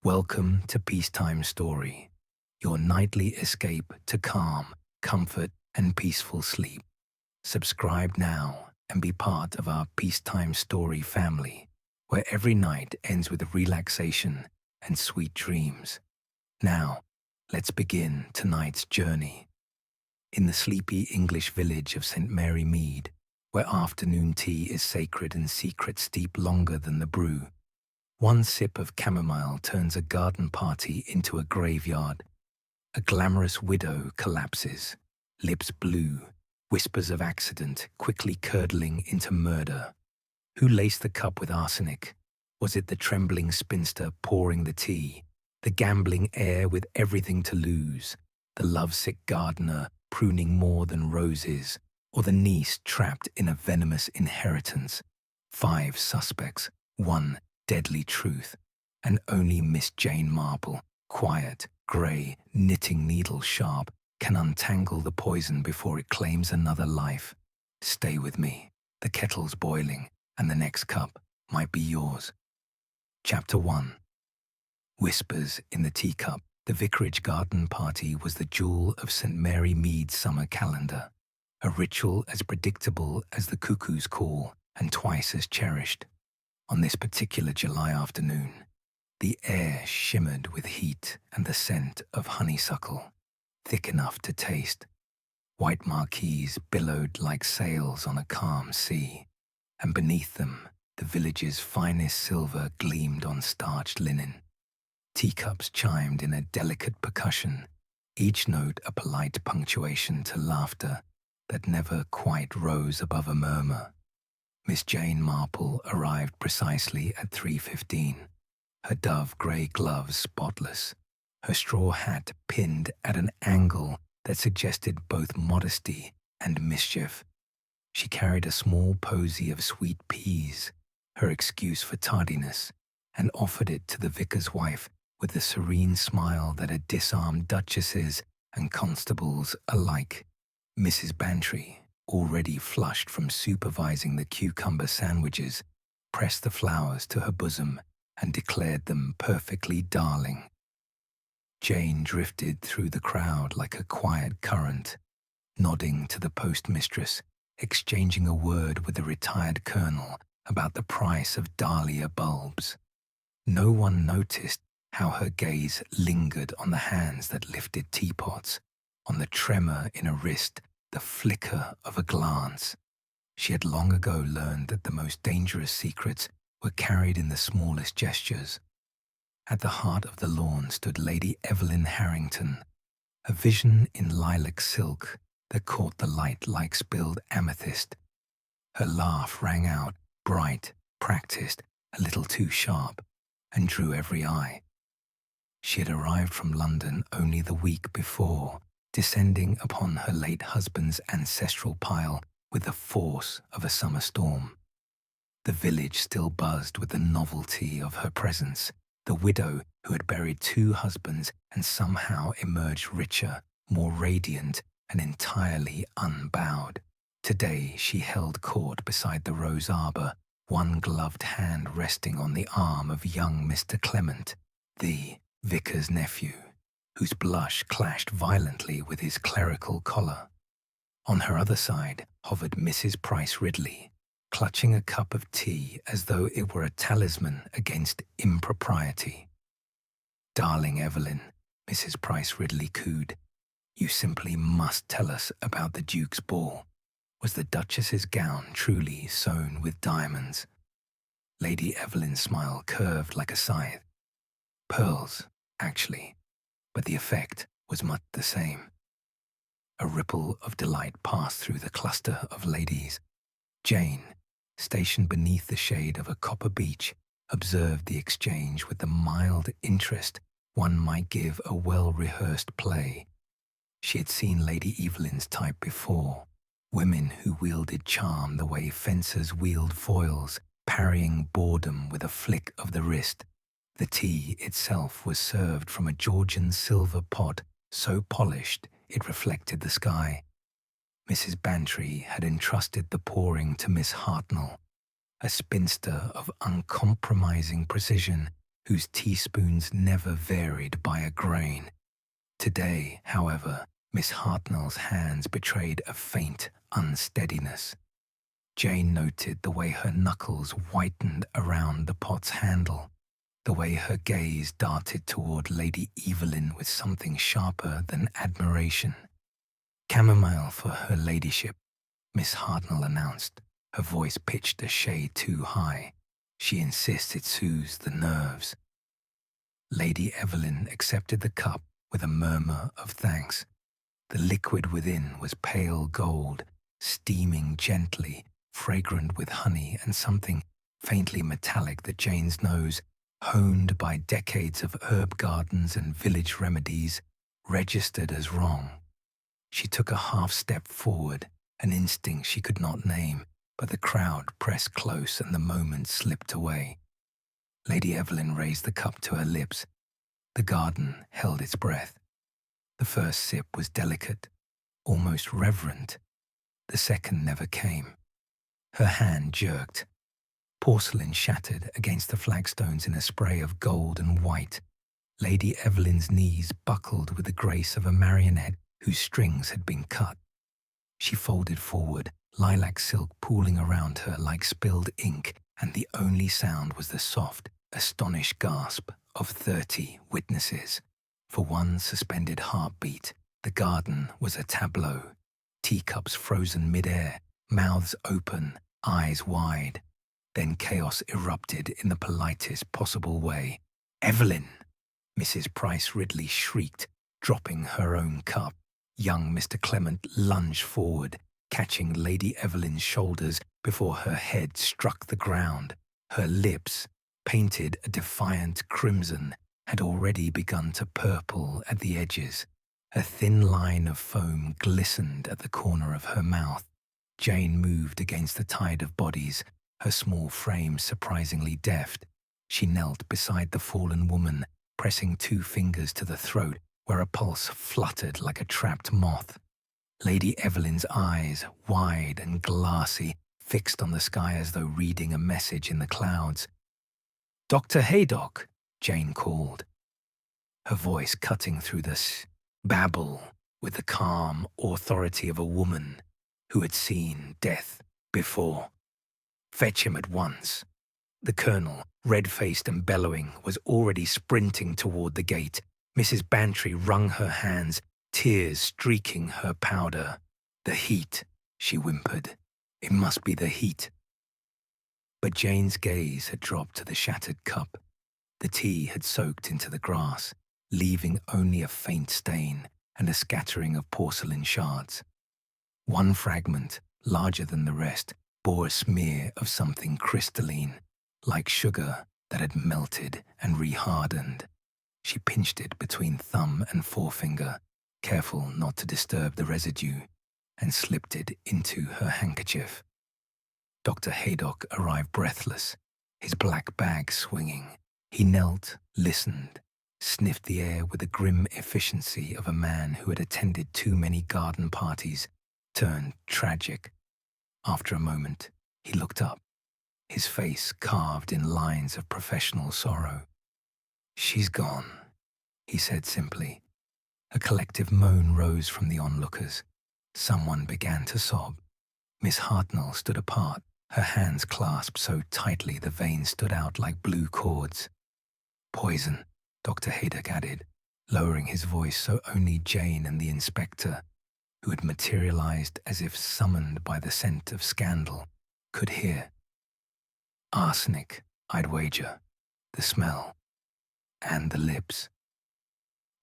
Welcome to Peacetime Story, your nightly escape to calm, comfort, and peaceful sleep. Subscribe now and be part of our Peacetime Story family, where every night ends with relaxation and sweet dreams. Now, let's begin tonight's journey. In the sleepy English village of St. Mary Mead, where afternoon tea is sacred and secrets steep longer than the brew, one sip of chamomile turns a garden party into a graveyard. A glamorous widow collapses, lips blue, whispers of accident quickly curdling into murder. Who laced the cup with arsenic? Was it the trembling spinster pouring the tea, the gambling heir with everything to lose, the lovesick gardener pruning more than roses, or the niece trapped in a venomous inheritance? 5 suspects, 1 deadly truth, and only Miss Jane Marple, quiet, grey, knitting needle sharp, can untangle the poison before it claims another life. Stay with me. The kettle's boiling, and the next cup might be yours. Chapter 1. Whispers in the teacup. The vicarage garden party was the jewel of St. Mary Mead's summer calendar, a ritual as predictable as the cuckoo's call and twice as cherished. On this particular July afternoon, the air shimmered with heat and the scent of honeysuckle, thick enough to taste. White marquees billowed like sails on a calm sea, and beneath them, the village's finest silver gleamed on starched linen. Teacups chimed in a delicate percussion, each note a polite punctuation to laughter that never quite rose above a murmur. Miss Jane Marple arrived precisely at 3:15, her dove-grey gloves spotless, her straw hat pinned at an angle that suggested both modesty and mischief. She carried a small posy of sweet peas, her excuse for tardiness, and offered it to the vicar's wife with the serene smile that had disarmed duchesses and constables alike. Mrs. Bantry, already flushed from supervising the cucumber sandwiches, pressed the flowers to her bosom and declared them perfectly darling. Jane drifted through the crowd like a quiet current, nodding to the postmistress, exchanging a word with the retired colonel about the price of dahlia bulbs. No one noticed how her gaze lingered on the hands that lifted teapots, on the tremor in a wrist, the flicker of a glance. She had long ago learned that the most dangerous secrets were carried in the smallest gestures. At the heart of the lawn stood Lady Evelyn Harrington, a vision in lilac silk that caught the light like spilled amethyst. Her laugh rang out, bright, practiced, a little too sharp, and drew every eye. She had arrived from London only the week before, descending upon her late husband's ancestral pile with the force of a summer storm. The village still buzzed with the novelty of her presence, the widow who had buried 2 husbands and somehow emerged richer, more radiant, and entirely unbowed. Today she held court beside the rose arbor, one gloved hand resting on the arm of young Mr. Clement, the vicar's nephew, whose blush clashed violently with his clerical collar. On her other side hovered Mrs. Price Ridley, clutching a cup of tea as though it were a talisman against impropriety. "Darling Evelyn," Mrs. Price Ridley cooed, "you simply must tell us about the Duke's ball. Was the Duchess's gown truly sewn with diamonds?" Lady Evelyn's smile curved like a scythe. "Pearls, actually, but the effect was much the same." A ripple of delight passed through the cluster of ladies. Jane, stationed beneath the shade of a copper beech, observed the exchange with the mild interest one might give a well-rehearsed play. She had seen Lady Evelyn's type before, women who wielded charm the way fencers wield foils, parrying boredom with a flick of the wrist. The tea itself was served from a Georgian silver pot so polished it reflected the sky. Mrs. Bantry had entrusted the pouring to Miss Hartnell, a spinster of uncompromising precision whose teaspoons never varied by a grain. Today, however, Miss Hartnell's hands betrayed a faint unsteadiness. Jane noted the way her knuckles whitened around the pot's handle, the way her gaze darted toward Lady Evelyn with something sharper than admiration. "Chamomile for her ladyship," Miss Hartnell announced, her voice pitched a shade too high. She insists it soothes the nerves. Lady Evelyn accepted the cup with a murmur of thanks. The liquid within was pale gold, steaming gently, fragrant with honey and something faintly metallic that Jane's nose, honed by decades of herb gardens and village remedies, registered as wrong. She took a half-step forward, an instinct she could not name, but the crowd pressed close and the moment slipped away. Lady Evelyn raised the cup to her lips. The garden held its breath. The first sip was delicate, almost reverent. The second never came. Her hand jerked. Porcelain shattered against the flagstones in a spray of gold and white. Lady Evelyn's knees buckled with the grace of a marionette whose strings had been cut. She folded forward, lilac silk pooling around her like spilled ink, and the only sound was the soft, astonished gasp of 30 witnesses. For one suspended heartbeat, the garden was a tableau. Teacups frozen mid-air, mouths open, eyes wide. Then chaos erupted in the politest possible way. "Evelyn!" Mrs. Price Ridley shrieked, dropping her own cup. Young Mr. Clement lunged forward, catching Lady Evelyn's shoulders before her head struck the ground. Her lips, painted a defiant crimson, had already begun to purple at the edges. A thin line of foam glistened at the corner of her mouth. Jane moved against the tide of bodies, her small frame surprisingly deft. She knelt beside the fallen woman, pressing 2 fingers to the throat where a pulse fluttered like a trapped moth. Lady Evelyn's eyes, wide and glassy, fixed on the sky as though reading a message in the clouds. "Dr. Haydock," Jane called, her voice cutting through the babble with the calm authority of a woman who had seen death before. "Fetch him at once." The colonel, red-faced and bellowing, was already sprinting toward the gate. Mrs. Bantry wrung her hands, tears streaking her powder. "The heat," she whimpered. "It must be the heat." But Jane's gaze had dropped to the shattered cup. The tea had soaked into the grass, leaving only a faint stain and a scattering of porcelain shards. One fragment, larger than the rest, bore a smear of something crystalline, like sugar that had melted and rehardened. She pinched it between thumb and forefinger, careful not to disturb the residue, and slipped it into her handkerchief. Dr. Haydock arrived breathless, his black bag swinging. He knelt, listened, sniffed the air with the grim efficiency of a man who had attended too many garden parties, turned tragic. After a moment, he looked up, his face carved in lines of professional sorrow. "She's gone," he said simply. A collective moan rose from the onlookers. Someone began to sob. Miss Hartnell stood apart, her hands clasped so tightly the veins stood out like blue cords. "Poison," Dr. Haydock added, lowering his voice so only Jane and the inspector, who had materialized as if summoned by the scent of scandal, could hear. "Arsenic, I'd wager. The smell. And the lips."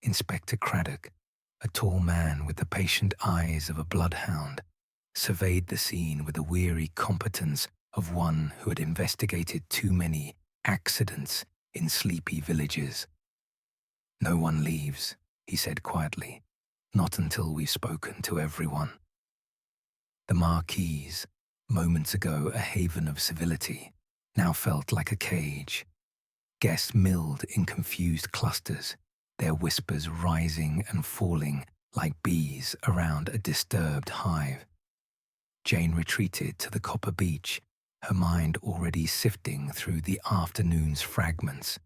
Inspector Craddock, a tall man with the patient eyes of a bloodhound, surveyed the scene with the weary competence of one who had investigated too many accidents in sleepy villages. "No one leaves," he said quietly, "not until we've spoken to everyone." The marquise, moments ago a haven of civility, now felt like a cage. Guests milled in confused clusters, their whispers rising and falling like bees around a disturbed hive. Jane retreated to the copper beach, her mind already sifting through the afternoon's fragments.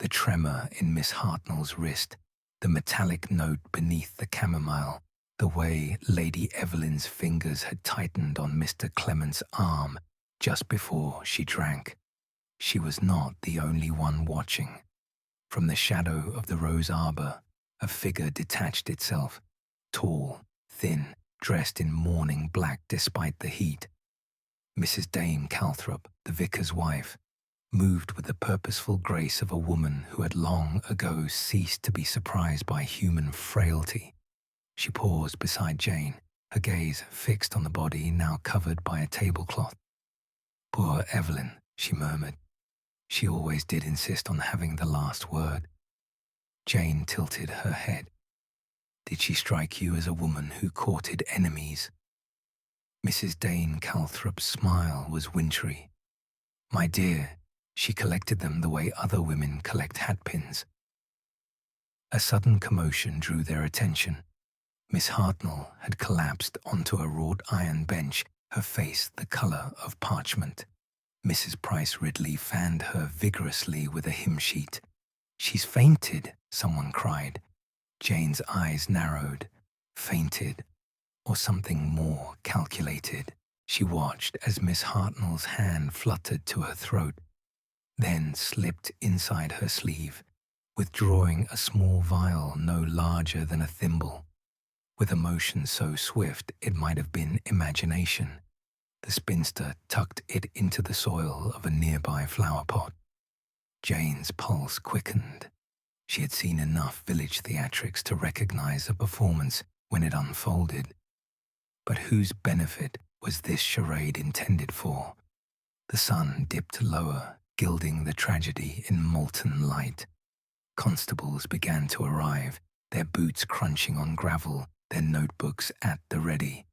The tremor in Miss Hartnell's wrist, the metallic note beneath the chamomile, the way Lady Evelyn's fingers had tightened on Mr. Clement's arm just before she drank. She was not the only one watching. From the shadow of the rose arbor, a figure detached itself, tall, thin, dressed in mourning black despite the heat. Mrs. Dame Calthrop, the vicar's wife, moved with the purposeful grace of a woman who had long ago ceased to be surprised by human frailty. She paused beside Jane, her gaze fixed on the body now covered by a tablecloth. "Poor Evelyn," she murmured. "She always did insist on having the last word." Jane tilted her head. "Did she strike you as a woman who courted enemies?" Mrs. Dane Calthrop's smile was wintry. "My dear, she collected them the way other women collect hatpins." A sudden commotion drew their attention. Miss Hartnell had collapsed onto a wrought iron bench, her face the color of parchment. Mrs. Price Ridley fanned her vigorously with a hymn sheet. "She's fainted," someone cried. Jane's eyes narrowed. Fainted, or something more calculated. She watched as Miss Hartnell's hand fluttered to her throat, then slipped inside her sleeve, withdrawing a small vial no larger than a thimble. With a motion so swift it might have been imagination, the spinster tucked it into the soil of a nearby flower pot. Jane's pulse quickened. She had seen enough village theatrics to recognize a performance when it unfolded. But whose benefit was this charade intended for? The sun dipped lower, gilding the tragedy in molten light. Constables began to arrive, their boots crunching on gravel, their notebooks at the ready.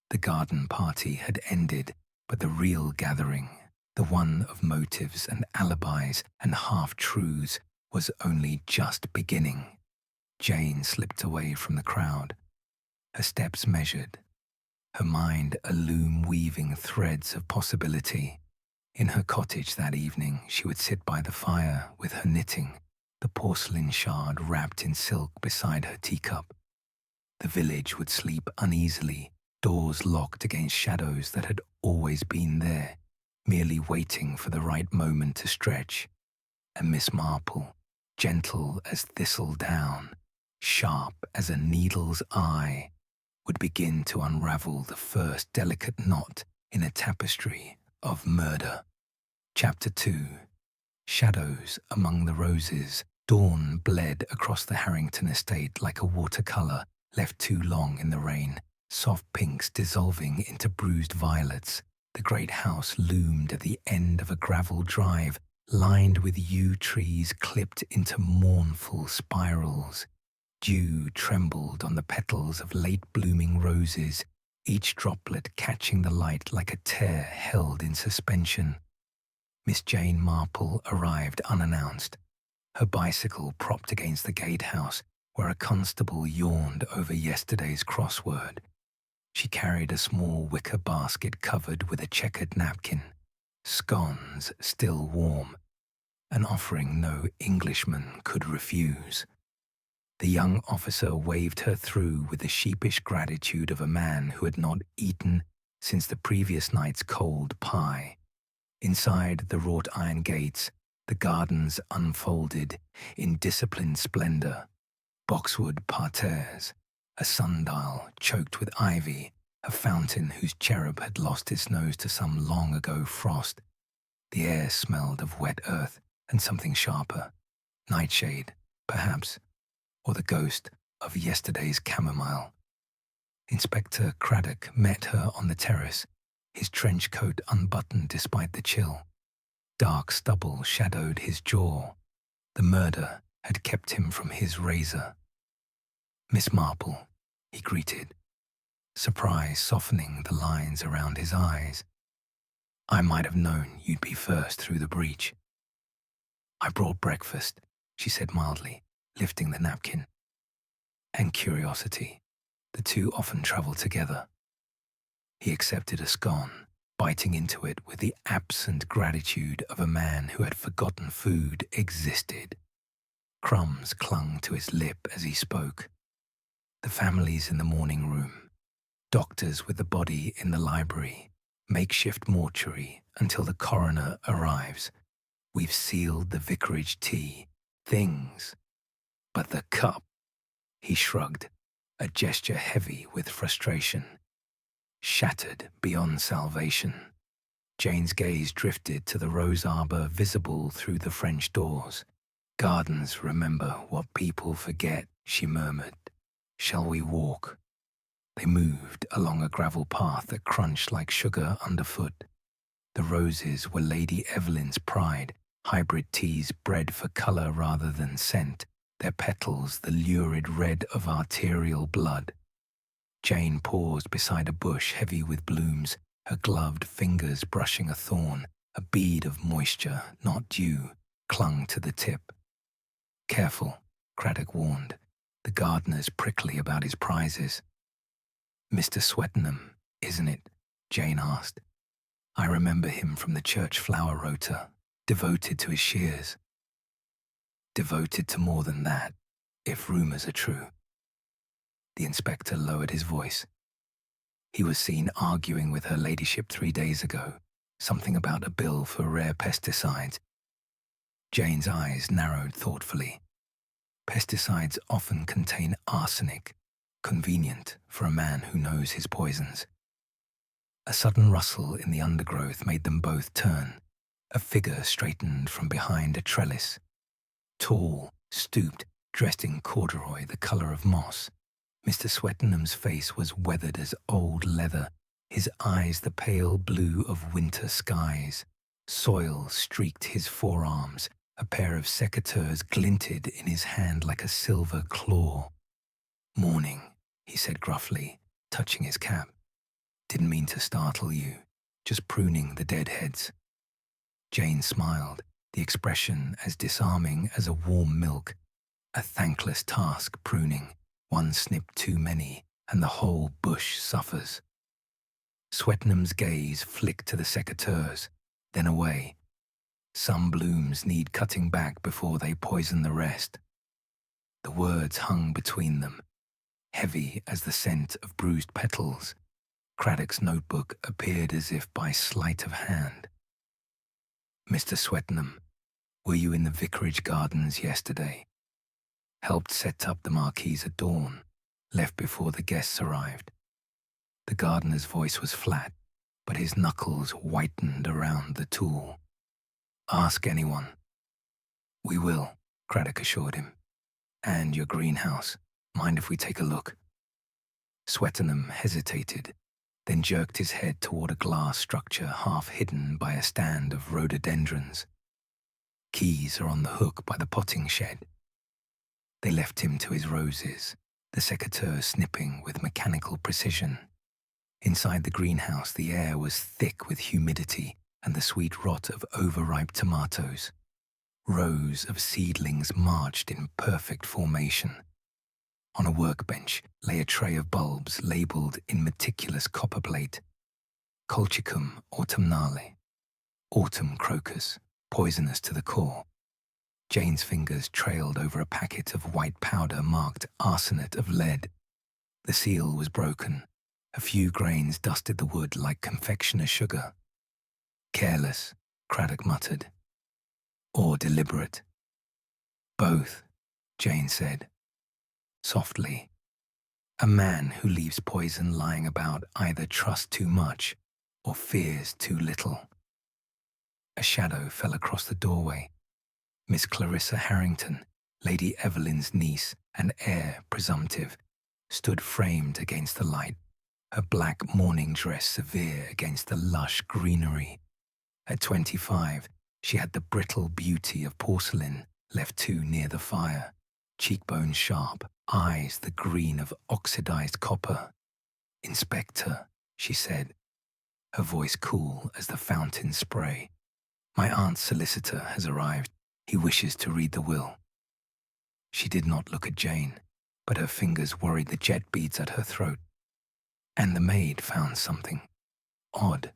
The garden party had ended, but the real gathering, the one of motives and alibis and half-truths, was only just beginning. Jane slipped away from the crowd, her steps measured, her mind a loom weaving threads of possibility. In her cottage that evening, she would sit by the fire with her knitting, the porcelain shard wrapped in silk beside her teacup. The village would sleep uneasily, doors locked against shadows that had always been there, merely waiting for the right moment to stretch. And Miss Marple, gentle as thistledown, sharp as a needle's eye, would begin to unravel the first delicate knot in a tapestry of murder. Chapter 2. Shadows among the roses. Dawn bled across the Harrington estate like a watercolor left too long in the rain, soft pinks dissolving into bruised violets. The great house loomed at the end of a gravel drive, lined with yew trees clipped into mournful spirals. Dew trembled on the petals of late-blooming roses, each droplet catching the light like a tear held in suspension. Miss Jane Marple arrived unannounced, her bicycle propped against the gatehouse, where a constable yawned over yesterday's crossword. She carried a small wicker basket covered with a checkered napkin, scones still warm, an offering no Englishman could refuse. The young officer waved her through with the sheepish gratitude of a man who had not eaten since the previous night's cold pie. Inside the wrought iron gates, the gardens unfolded in disciplined splendor. Boxwood parterres, a sundial choked with ivy, a fountain whose cherub had lost its nose to some long-ago frost. The air smelled of wet earth and something sharper, nightshade, perhaps, or the ghost of yesterday's chamomile. Inspector Craddock met her on the terrace, his trench coat unbuttoned despite the chill. Dark stubble shadowed his jaw. The murder had kept him from his razor. "Miss Marple," he greeted, surprise softening the lines around his eyes. "I might have known you'd be first through the breach." "I brought breakfast," she said mildly, lifting the napkin. "And curiosity. The two often travel together." He accepted a scone, biting into it with the absent gratitude of a man who had forgotten food existed. Crumbs clung to his lip as he spoke. The families in the morning room, doctors with the body in the library, makeshift mortuary until the coroner arrives. We've sealed the vicarage tea. Things. But the cup, he shrugged, a gesture heavy with frustration. Shattered beyond salvation. Jane's gaze drifted to the rose arbor visible through the French doors. Gardens remember what people forget, she murmured. Shall we walk? They moved along a gravel path that crunched like sugar underfoot. The roses were Lady Evelyn's pride, hybrid teas bred for colour rather than scent, their petals the lurid red of arterial blood. Jane paused beside a bush heavy with blooms, her gloved fingers brushing a thorn. A bead of moisture, not dew, clung to the tip. Careful, Craddock warned, the gardener's prickly about his prizes. Mr. Swettenham, isn't it? Jane asked. I remember him from the church flower rota, devoted to his shears. Devoted to more than that, if rumours are true. The inspector lowered his voice. He was seen arguing with her ladyship 3 days ago, something about a bill for rare pesticides. Jane's eyes narrowed thoughtfully. Pesticides often contain arsenic, convenient for a man who knows his poisons. A sudden rustle in the undergrowth made them both turn. A figure straightened from behind a trellis. Tall, stooped, dressed in corduroy the colour of moss. Mr. Swettenham's face was weathered as old leather, his eyes the pale blue of winter skies. Soil streaked his forearms. A pair of secateurs glinted in his hand like a silver claw. Morning, he said gruffly, touching his cap. Didn't mean to startle you, just pruning the dead heads. Jane smiled, the expression as disarming as a warm milk. A thankless task, pruning. One snip too many, and the whole bush suffers. Swettenham's gaze flicked to the secateurs, then away. Some blooms need cutting back before they poison the rest. The words hung between them, heavy as the scent of bruised petals. Craddock's notebook appeared as if by sleight of hand. Mr. Swettenham, were you in the vicarage gardens yesterday? Helped set up the marquees at dawn, left before the guests arrived. The gardener's voice was flat, but his knuckles whitened around the tool. Ask anyone. We will, Craddock assured him. And your greenhouse. Mind if we take a look? Swettenham hesitated, then jerked his head toward a glass structure half hidden by a stand of rhododendrons. Keys are on the hook by the potting shed. They left him to his roses, the secateur snipping with mechanical precision. Inside the greenhouse, the air was thick with humidity and the sweet rot of overripe tomatoes. Rows of seedlings marched in perfect formation. On a workbench lay a tray of bulbs labelled in meticulous copperplate. Colchicum autumnale, autumn crocus, poisonous to the core. Jane's fingers trailed over a packet of white powder marked arsenate of lead. The seal was broken. A few grains dusted the wood like confectioner's sugar. Careless, Craddock muttered. Or deliberate. Both, Jane said. Softly. A man who leaves poison lying about either trusts too much or fears too little. A shadow fell across the doorway. Miss Clarissa Harrington, Lady Evelyn's niece and heir presumptive, stood framed against the light, her black mourning dress severe against the lush greenery. At 25, she had the brittle beauty of porcelain left too near the fire, cheekbones sharp, eyes the green of oxidized copper. Inspector, she said, her voice cool as the fountain spray. My aunt's solicitor has arrived. He wishes to read the will. She did not look at Jane, but her fingers worried the jet beads at her throat. And the maid found something odd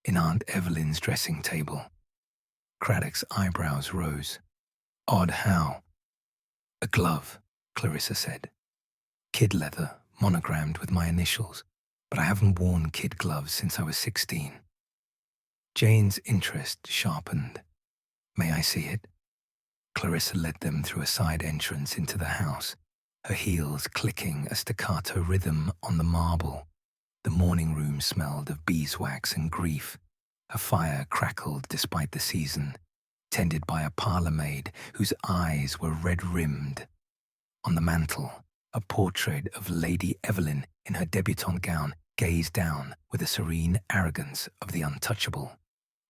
in Aunt Evelyn's dressing table. Craddock's eyebrows rose. Odd how? A glove, Clarissa said. Kid leather, monogrammed with my initials, but I haven't worn kid gloves since I was 16. Jane's interest sharpened. May I see it? Clarissa led them through a side entrance into the house, her heels clicking a staccato rhythm on the marble. The morning room smelled of beeswax and grief. A fire crackled despite the season, tended by a parlour maid whose eyes were red-rimmed. On the mantel, a portrait of Lady Evelyn in her debutante gown gazed down with the serene arrogance of the untouchable.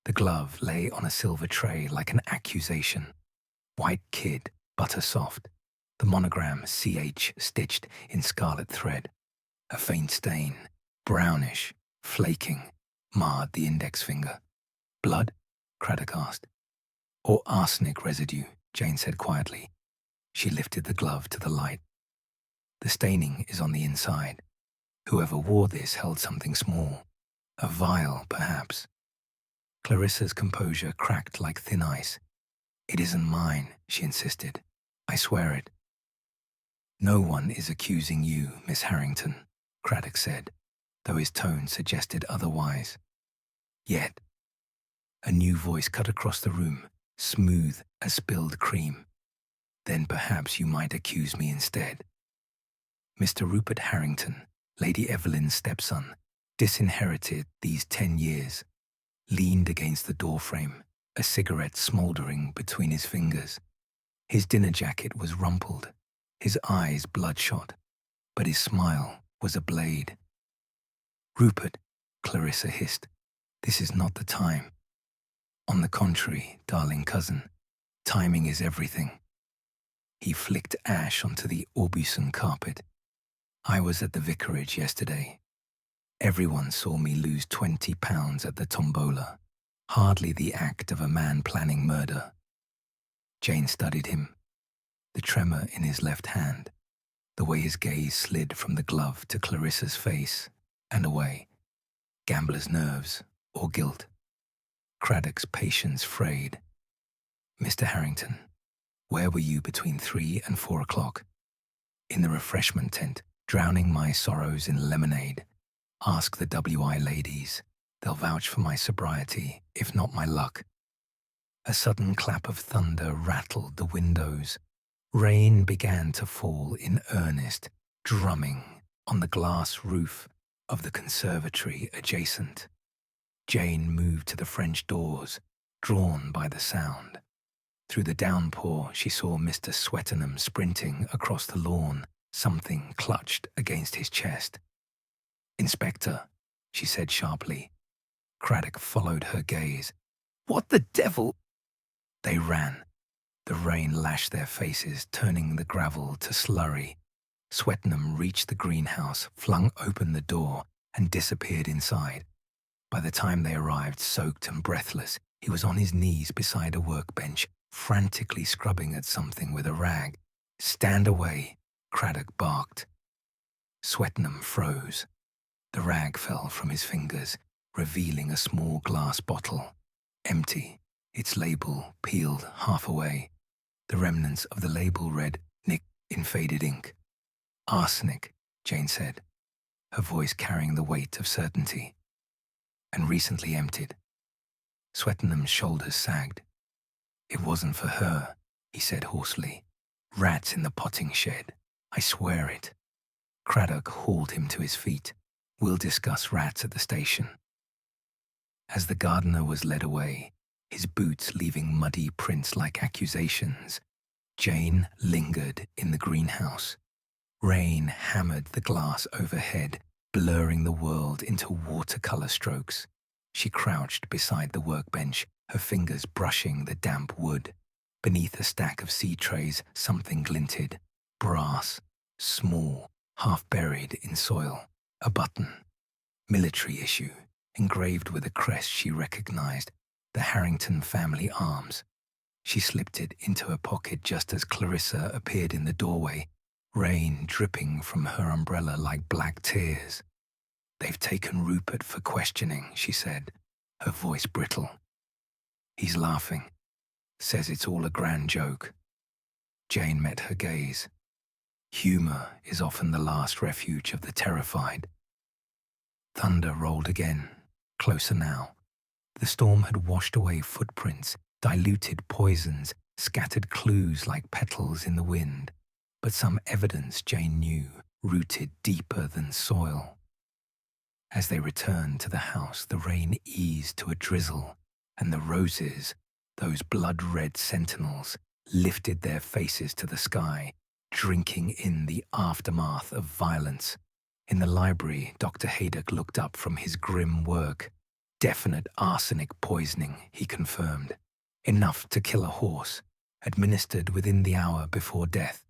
The glove lay on a silver tray like an accusation. White kid, butter soft. The monogram CH stitched in scarlet thread. A faint stain, brownish, flaking, marred the index finger. Blood? Craddock asked. Or arsenic residue, Jane said quietly. She lifted the glove to the light. The staining is on the inside. Whoever wore this held something small. A vial, perhaps. Clarissa's composure cracked like thin ice. It isn't mine, she insisted. I swear it. No one is accusing you, Miss Harrington, Craddock said, though his tone suggested otherwise. Yet, a new voice cut across the room, smooth as spilled cream. Then perhaps you might accuse me instead. Mr. Rupert Harrington, Lady Evelyn's stepson, disinherited these 10 years, leaned against the doorframe, a cigarette smouldering between his fingers. His dinner jacket was rumpled, his eyes bloodshot, but his smile was a blade. Rupert, Clarissa hissed, this is not the time. On the contrary, darling cousin, timing is everything. He flicked ash onto the Aubusson carpet. I was at the vicarage yesterday. Everyone saw me lose £20 at the tombola. Hardly the act of a man planning murder. Jane studied him, the tremor in his left hand, the way his gaze slid from the glove to Clarissa's face and away. Gambler's nerves or guilt. Craddock's patience frayed. Mr. Harrington, where were you between 3 and 4 o'clock? In the refreshment tent, drowning my sorrows in lemonade. Ask the WI ladies. They'll vouch for my sobriety, if not my luck. A sudden clap of thunder rattled the windows. Rain began to fall in earnest, drumming on the glass roof of the conservatory adjacent. Jane moved to the French doors, drawn by the sound. Through the downpour, she saw Mr. Whodunit sprinting across the lawn, something clutched against his chest. Inspector, she said sharply. Craddock followed her gaze. What the devil? They ran. The rain lashed their faces, turning the gravel to slurry. Whodunit reached the greenhouse, flung open the door, and disappeared inside. By the time they arrived, soaked and breathless, he was on his knees beside a workbench, frantically scrubbing at something with a rag. Stand away, Craddock barked. Whodunit froze. The rag fell from his fingers, revealing a small glass bottle, empty, its label peeled half away. The remnants of the label read, "Nick," in faded ink. Arsenic, Jane said, her voice carrying the weight of certainty. And recently emptied. Whodunit's shoulders sagged. It wasn't for her, he said hoarsely. Rats in the potting shed. I swear it. Craddock hauled him to his feet. We'll discuss rats at the station. As the gardener was led away, his boots leaving muddy prints like accusations, Jane lingered in the greenhouse. Rain hammered the glass overhead, blurring the world into watercolor strokes. She crouched beside the workbench, her fingers brushing the damp wood. Beneath a stack of seed trays, something glinted. Brass, small, half buried in soil. A button. Military issue, engraved with a crest she recognized, the Harrington family arms. She slipped it into her pocket just as Clarissa appeared in the doorway, rain dripping from her umbrella like black tears. They've taken Rupert for questioning, she said, her voice brittle. He's laughing. Says it's all a grand joke. Jane met her gaze. Humor is often the last refuge of the terrified. Thunder rolled again, closer now. The storm had washed away footprints, diluted poisons, scattered clues like petals in the wind, but some evidence Jane knew rooted deeper than soil. As they returned to the house, the rain eased to a drizzle, and the roses, those blood-red sentinels, lifted their faces to the sky, drinking in the aftermath of violence. In the library, Dr. Haydock looked up from his grim work. Definite arsenic poisoning, he confirmed. Enough to kill a horse, administered within the hour before death.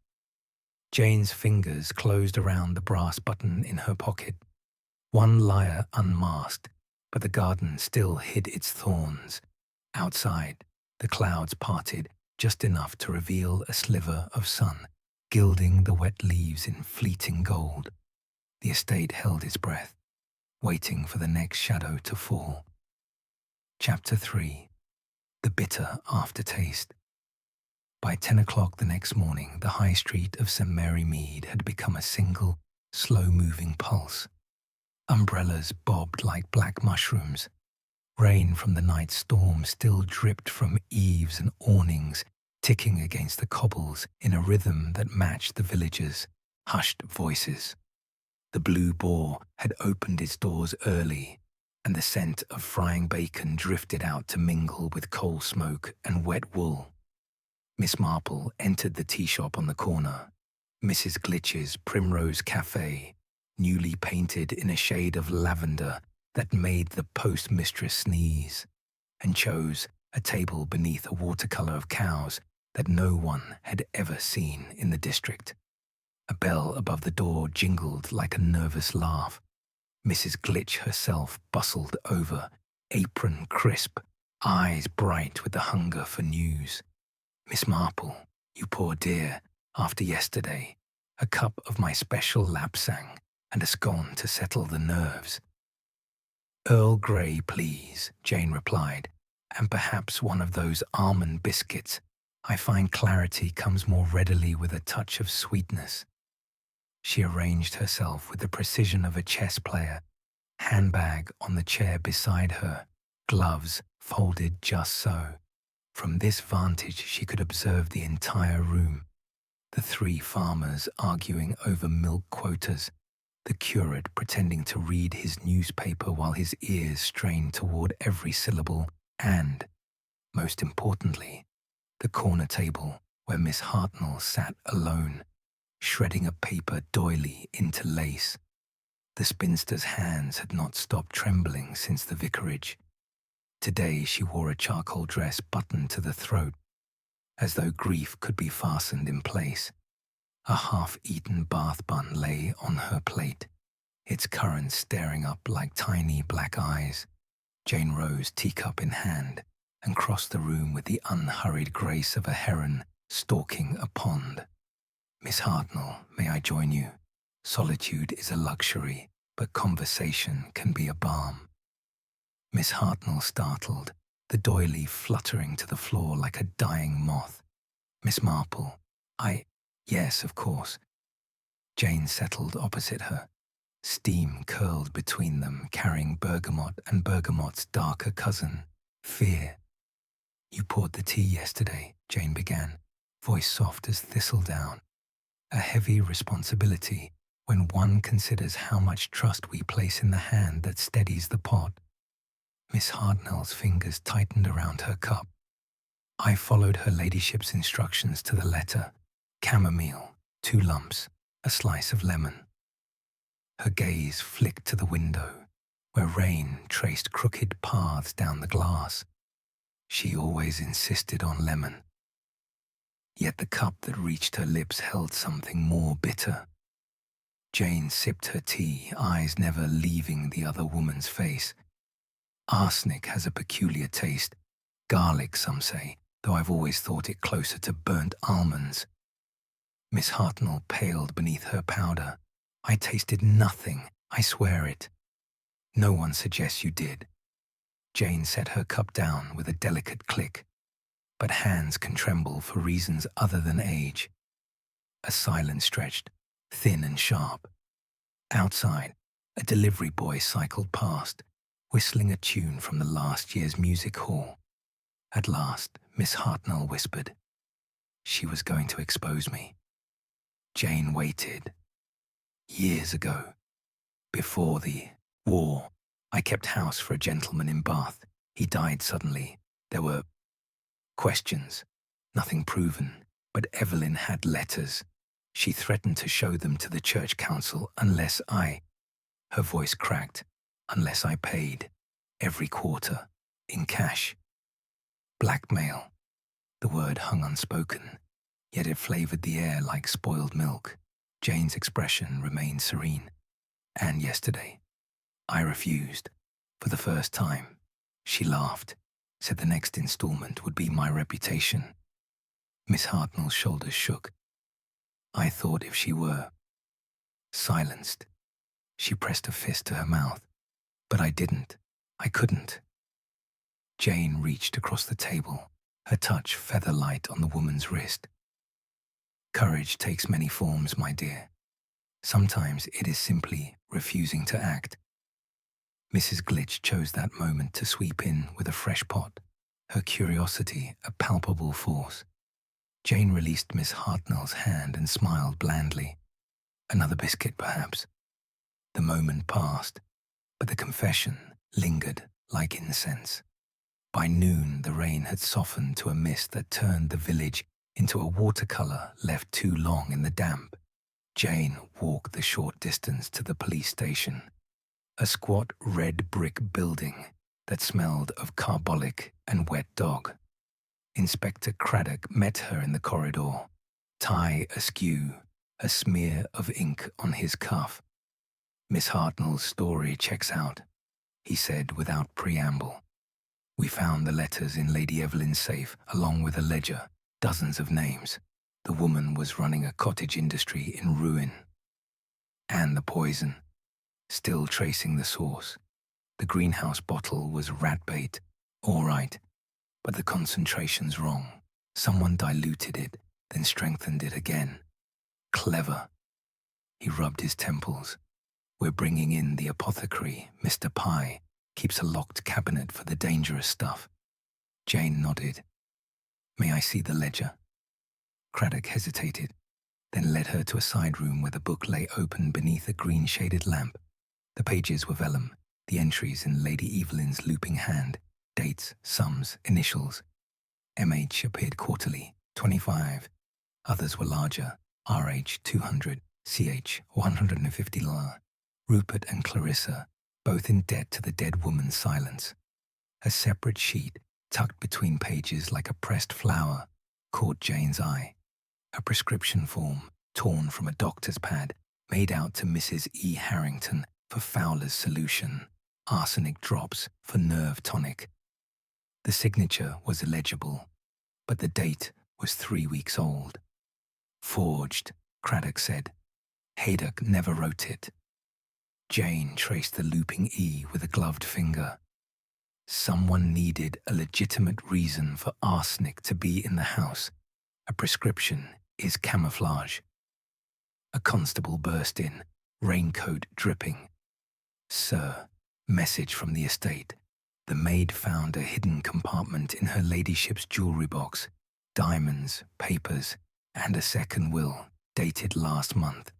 Jane's fingers closed around the brass button in her pocket. One lyre unmasked, but the garden still hid its thorns. Outside, the clouds parted just enough to reveal a sliver of sun, gilding the wet leaves in fleeting gold. The estate held its breath, waiting for the next shadow to fall. Chapter 3. The Bitter Aftertaste. By 10 o'clock the next morning, the high street of St. Mary Mead had become a single, slow-moving pulse. Umbrellas bobbed like black mushrooms. Rain from the night storm still dripped from eaves and awnings, ticking against the cobbles in a rhythm that matched the villagers' hushed voices. The Blue Boar had opened its doors early, and the scent of frying bacon drifted out to mingle with coal smoke and wet wool. Miss Marple entered the tea shop on the corner, Mrs. Glitch's Primrose Cafe, newly painted in a shade of lavender that made the postmistress sneeze, and chose a table beneath a watercolor of cows that no one had ever seen in the district. A bell above the door jingled like a nervous laugh. Mrs. Glitch herself bustled over, apron crisp, eyes bright with the hunger for news. "Miss Marple, you poor dear, after yesterday, a cup of my special lapsang and a scone to settle the nerves." "Earl Grey, please," Jane replied, "and perhaps one of those almond biscuits. I find clarity comes more readily with a touch of sweetness." She arranged herself with the precision of a chess player, handbag on the chair beside her, gloves folded just so. From this vantage she could observe the entire room. The three farmers arguing over milk quotas, the curate pretending to read his newspaper while his ears strained toward every syllable, and, most importantly, the corner table where Miss Hartnell sat alone, shredding a paper doily into lace. The spinster's hands had not stopped trembling since the vicarage. Today she wore a charcoal dress buttoned to the throat, as though grief could be fastened in place. A half-eaten bath bun lay on her plate, its currants staring up like tiny black eyes. Jane rose, teacup in hand, and crossed the room with the unhurried grace of a heron stalking a pond. "Miss Hartnell, may I join you? Solitude is a luxury, but conversation can be a balm." Miss Hartnell startled, the doily fluttering to the floor like a dying moth. "Miss Marple, yes, of course." Jane settled opposite her. Steam curled between them, carrying bergamot and bergamot's darker cousin, fear. "You poured the tea yesterday," Jane began, voice soft as thistledown. A heavy responsibility when one considers how much trust we place in the hand that steadies the pot. Miss Hartnell's fingers tightened around her cup. "I followed her ladyship's instructions to the letter. Chamomile, 2 lumps, a slice of lemon." Her gaze flicked to the window, where rain traced crooked paths down the glass. She always insisted on lemon. Yet the cup that reached her lips held something more bitter. Jane sipped her tea, eyes never leaving the other woman's face. "Arsenic has a peculiar taste. Garlic, some say, though I've always thought it closer to burnt almonds." Miss Hartnell paled beneath her powder. "I tasted nothing, I swear it." "No one suggests you did." Jane set her cup down with a delicate click. but hands can tremble for reasons other than age. A silence stretched, thin and sharp. Outside, a delivery boy cycled past, whistling a tune from the last year's music hall. At last, Miss Hartnell whispered. She was going to expose me. Jane waited. Years ago, before the war, I kept house for a gentleman in Bath. He died suddenly. There were questions, nothing proven, but Evelyn had letters. She threatened to show them to the church council unless her voice cracked, unless I paid, every quarter, in cash. Blackmail. The word hung unspoken, yet it flavored the air like spoiled milk. Jane's expression remained serene. And yesterday, I refused. For the first time, she laughed, said the next installment would be my reputation. Miss Hartnell's shoulders shook. I thought if she were silenced, she pressed a fist to her mouth. But I didn't. I couldn't. Jane reached across the table, her touch feather light on the woman's wrist. Courage takes many forms, my dear. Sometimes it is simply refusing to act. Mrs. Glitch chose that moment to sweep in with a fresh pot, her curiosity a palpable force. Jane released Miss Hartnell's hand and smiled blandly. Another biscuit, perhaps. The moment passed, but the confession lingered like incense. By noon, the rain had softened to a mist that turned the village into a watercolor left too long in the damp. Jane walked the short distance to the police station, a squat red brick building that smelled of carbolic and wet dog. Inspector Craddock met her in the corridor, tie askew, a smear of ink on his cuff. Miss Hartnell's story checks out, he said without preamble. We found the letters in Lady Evelyn's safe, along with a ledger, dozens of names. The woman was running a cottage industry in ruin. And the poison, still tracing the source. The greenhouse bottle was rat bait, all right, but the concentration's wrong. Someone diluted it, then strengthened it again. Clever. He rubbed his temples. We're bringing in the apothecary, Mr. Pye, keeps a locked cabinet for the dangerous stuff. Jane nodded. May I see the ledger? Craddock hesitated, then led her to a side room where the book lay open beneath a green-shaded lamp. The pages were vellum, the entries in Lady Evelyn's looping hand, dates, sums, initials. MH appeared quarterly, 25. Others were larger, RH 200, CH 150 la. Rupert and Clarissa, both in debt to the dead woman's silence. A separate sheet, tucked between pages like a pressed flower, caught Jane's eye. A prescription form, torn from a doctor's pad, made out to Mrs. E. Harrington for Fowler's solution, arsenic drops for nerve tonic. The signature was illegible, but the date was 3 weeks old. Forged, Craddock said. Haydock never wrote it. Jane traced the looping E with a gloved finger. Someone needed a legitimate reason for arsenic to be in the house. A prescription is camouflage. A constable burst in, raincoat dripping. Sir, message from the estate. The maid found a hidden compartment in her ladyship's jewellery box, diamonds, papers, and a second will, dated last month.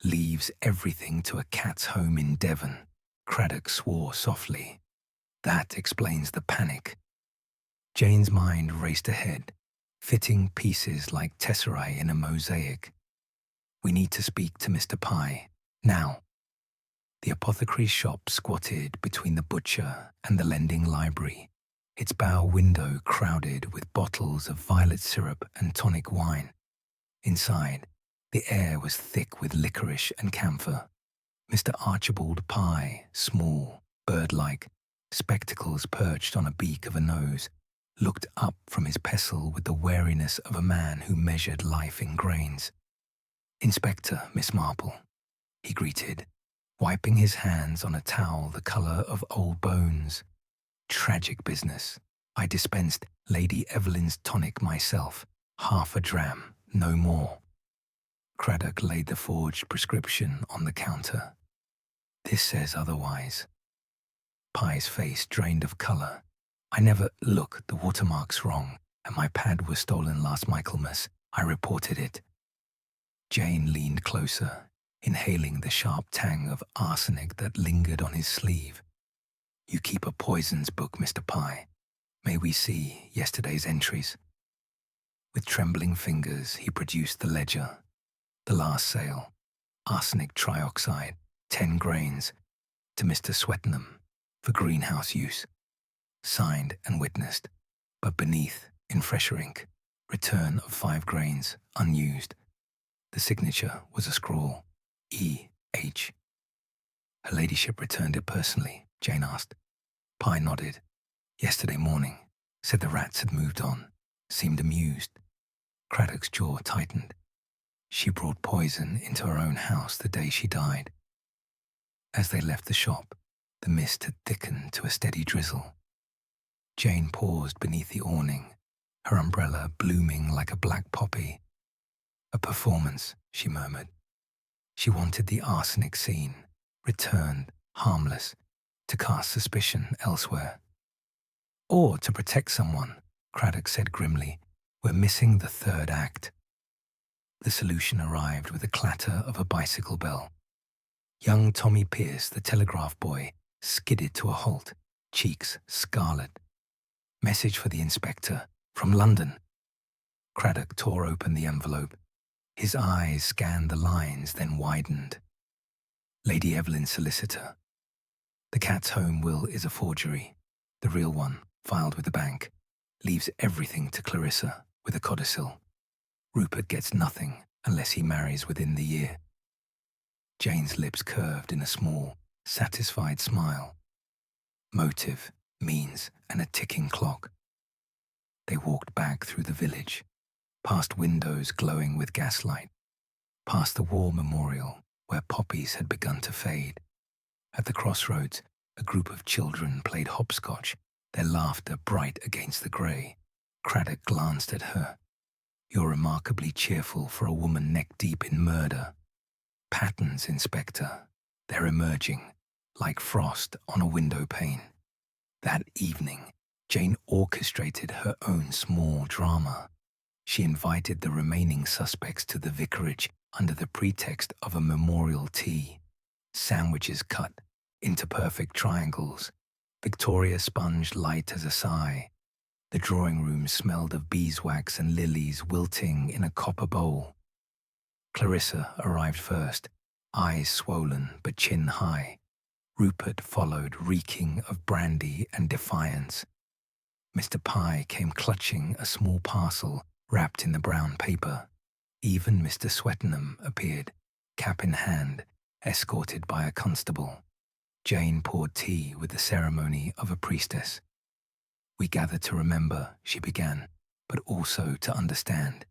Leaves everything to a cat's home in Devon. Craddock swore softly. That explains the panic. Jane's mind raced ahead, fitting pieces like tesserae in a mosaic. We need to speak to Mr. Pye, now. The apothecary's shop squatted between the butcher and the lending library, its bow window crowded with bottles of violet syrup and tonic wine. Inside, the air was thick with licorice and camphor. Mr. Archibald Pye, small, bird-like, spectacles perched on a beak of a nose, looked up from his pestle with the wariness of a man who measured life in grains. Inspector, Miss Marple, he greeted, wiping his hands on a towel the colour of old bones. Tragic business. I dispensed Lady Evelyn's tonic myself, half a dram, no more. Craddock laid the forged prescription on the counter. This says otherwise. Pye's face drained of colour. I never look, the watermark's wrong, and my pad was stolen last Michaelmas. I reported it. Jane leaned closer, inhaling the sharp tang of arsenic that lingered on his sleeve. You keep a poisons book, Mr. Pye. May we see yesterday's entries? With trembling fingers, he produced the ledger. The last sale, arsenic trioxide, 10 grains, to Mr. Swettenham, for greenhouse use. Signed and witnessed, but beneath, in fresher ink, return of 5 grains, unused. The signature was a scrawl, E.H. Her ladyship returned it personally, Jane asked. Pye nodded. Yesterday morning, said the rats had moved on, seemed amused. Craddock's jaw tightened. She brought poison into her own house the day she died. As they left the shop, the mist had thickened to a steady drizzle. Jane paused beneath the awning, her umbrella blooming like a black poppy. A performance, she murmured. She wanted the arsenic scene, returned, harmless, to cast suspicion elsewhere. Or to protect someone, Craddock said grimly. We're missing the third act. The solution arrived with the clatter of a bicycle bell. Young Tommy Pierce, the telegraph boy, skidded to a halt, cheeks scarlet. Message for the inspector, from London. Craddock tore open the envelope. His eyes scanned the lines, then widened. Lady Evelyn's solicitor. The cat's home will is a forgery. The real one, filed with the bank, leaves everything to Clarissa with a codicil. Rupert gets nothing unless he marries within the year. Jane's lips curved in a small, satisfied smile. Motive, means, and a ticking clock. They walked back through the village, past windows glowing with gaslight, past the war memorial where poppies had begun to fade. At the crossroads, a group of children played hopscotch, their laughter bright against the grey. Craddock glanced at her. You're remarkably cheerful for a woman neck-deep in murder. Patterns, Inspector. They're emerging, like frost on a window pane. That evening, Jane orchestrated her own small drama. She invited the remaining suspects to the vicarage under the pretext of a memorial tea. Sandwiches cut into perfect triangles. Victoria sponged light as a sigh. The drawing room smelled of beeswax and lilies wilting in a copper bowl. Clarissa arrived first, eyes swollen but chin high. Rupert followed, reeking of brandy and defiance. Mr. Pye came clutching a small parcel wrapped in the brown paper. Even Mr. Swettenham appeared, cap in hand, escorted by a constable. Jane poured tea with the ceremony of a priestess. We gather to remember, she began, but also to understand.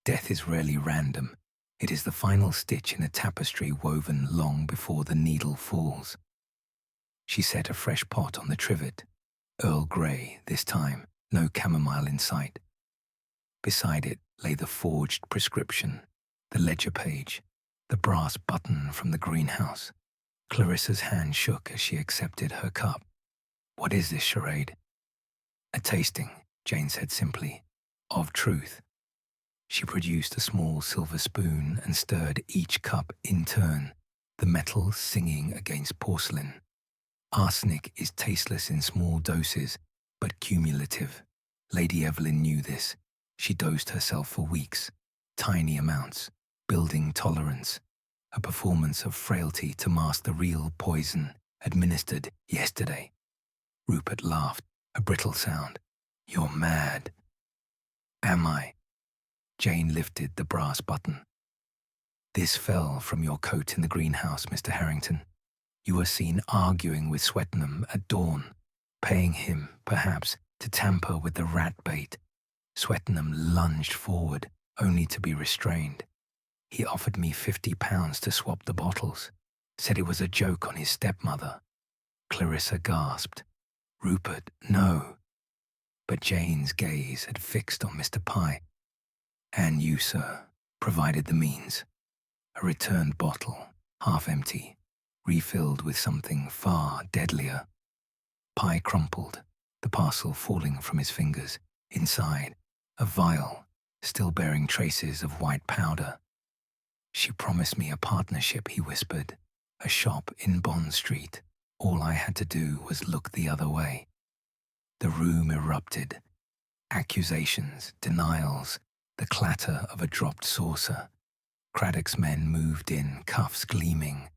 Death is rarely random. It is the final stitch in a tapestry woven long before the needle falls. She set a fresh pot on the trivet. Earl Grey, this time, no chamomile in sight. Beside it lay the forged prescription, the ledger page, the brass button from the greenhouse. Clarissa's hand shook as she accepted her cup. What is this charade? A tasting, Jane said simply, of truth. She produced a small silver spoon and stirred each cup in turn, the metal singing against porcelain. Arsenic is tasteless in small doses, but cumulative. Lady Evelyn knew this. She dosed herself for weeks, tiny amounts, building tolerance, a performance of frailty to mask the real poison administered yesterday. Rupert laughed, a brittle sound. You're mad. Am I? Jane lifted the brass button. This fell from your coat in the greenhouse, Mr. Harrington. You were seen arguing with Swettenham at dawn, paying him, perhaps, to tamper with the rat bait. Swettenham lunged forward, only to be restrained. He offered me £50 to swap the bottles, said it was a joke on his stepmother. Clarissa gasped. Rupert, no. But Jane's gaze had fixed on Mr. Pye. "And you, sir, provided the means." A returned bottle, half empty, refilled with something far deadlier. Pye crumpled, the parcel falling from his fingers. Inside, a vial, still bearing traces of white powder. "She promised me a partnership," he whispered. "A shop in Bond Street. All I had to do was look the other way." The room erupted. Accusations, denials, the clatter of a dropped saucer. Craddock's men moved in, cuffs gleaming.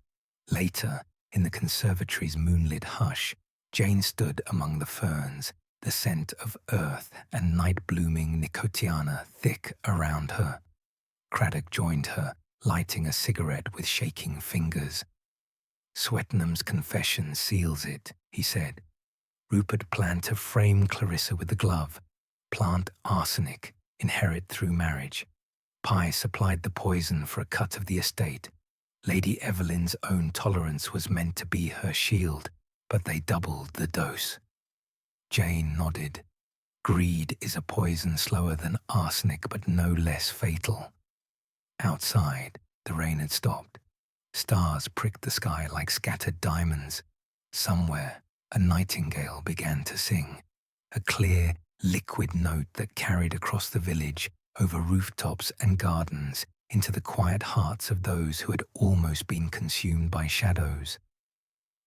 Later, in the conservatory's moonlit hush, Jane stood among the ferns, the scent of earth and night-blooming nicotiana thick around her. Craddock joined her, lighting a cigarette with shaking fingers. "Swettenham's confession seals it," he said. "Rupert planned to frame Clarissa with the glove, plant arsenic, inherit through marriage. Pye supplied the poison for a cut of the estate. Lady Evelyn's own tolerance was meant to be her shield, but they doubled the dose." Jane nodded. "Greed is a poison slower than arsenic, but no less fatal." Outside, the rain had stopped. Stars pricked the sky like scattered diamonds. Somewhere, a nightingale began to sing, a clear, liquid note that carried across the village, over rooftops and gardens, into the quiet hearts of those who had almost been consumed by shadows.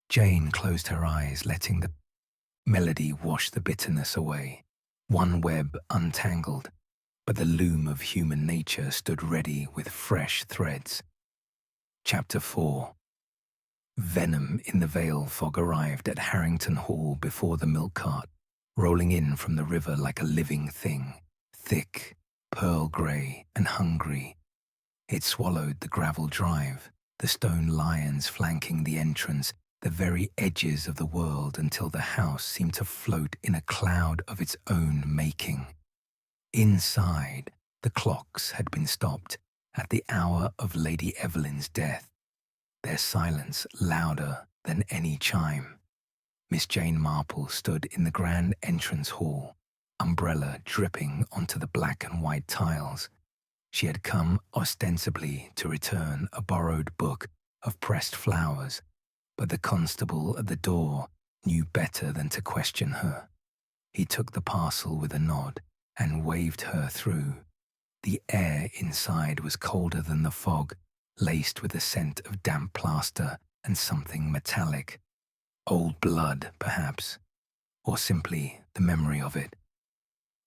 Jane closed her eyes, letting the melody wash the bitterness away. One web untangled, but the loom of human nature stood ready with fresh threads. Chapter 4. Venom in the Vale fog arrived at Harrington Hall before the milk cart, rolling in from the river like a living thing, thick, pearl grey and hungry. It swallowed the gravel drive, the stone lions flanking the entrance, the very edges of the world, until the house seemed to float in a cloud of its own making. Inside, the clocks had been stopped at the hour of Lady Evelyn's death, their silence louder than any chime. Miss Jane Marple stood in the grand entrance hall, umbrella dripping onto the black and white tiles. She had come ostensibly to return a borrowed book of pressed flowers, but the constable at the door knew better than to question her. He took the parcel with a nod and waved her through. The air inside was colder than the fog, laced with the scent of damp plaster and something metallic. Old blood, perhaps, or simply the memory of it.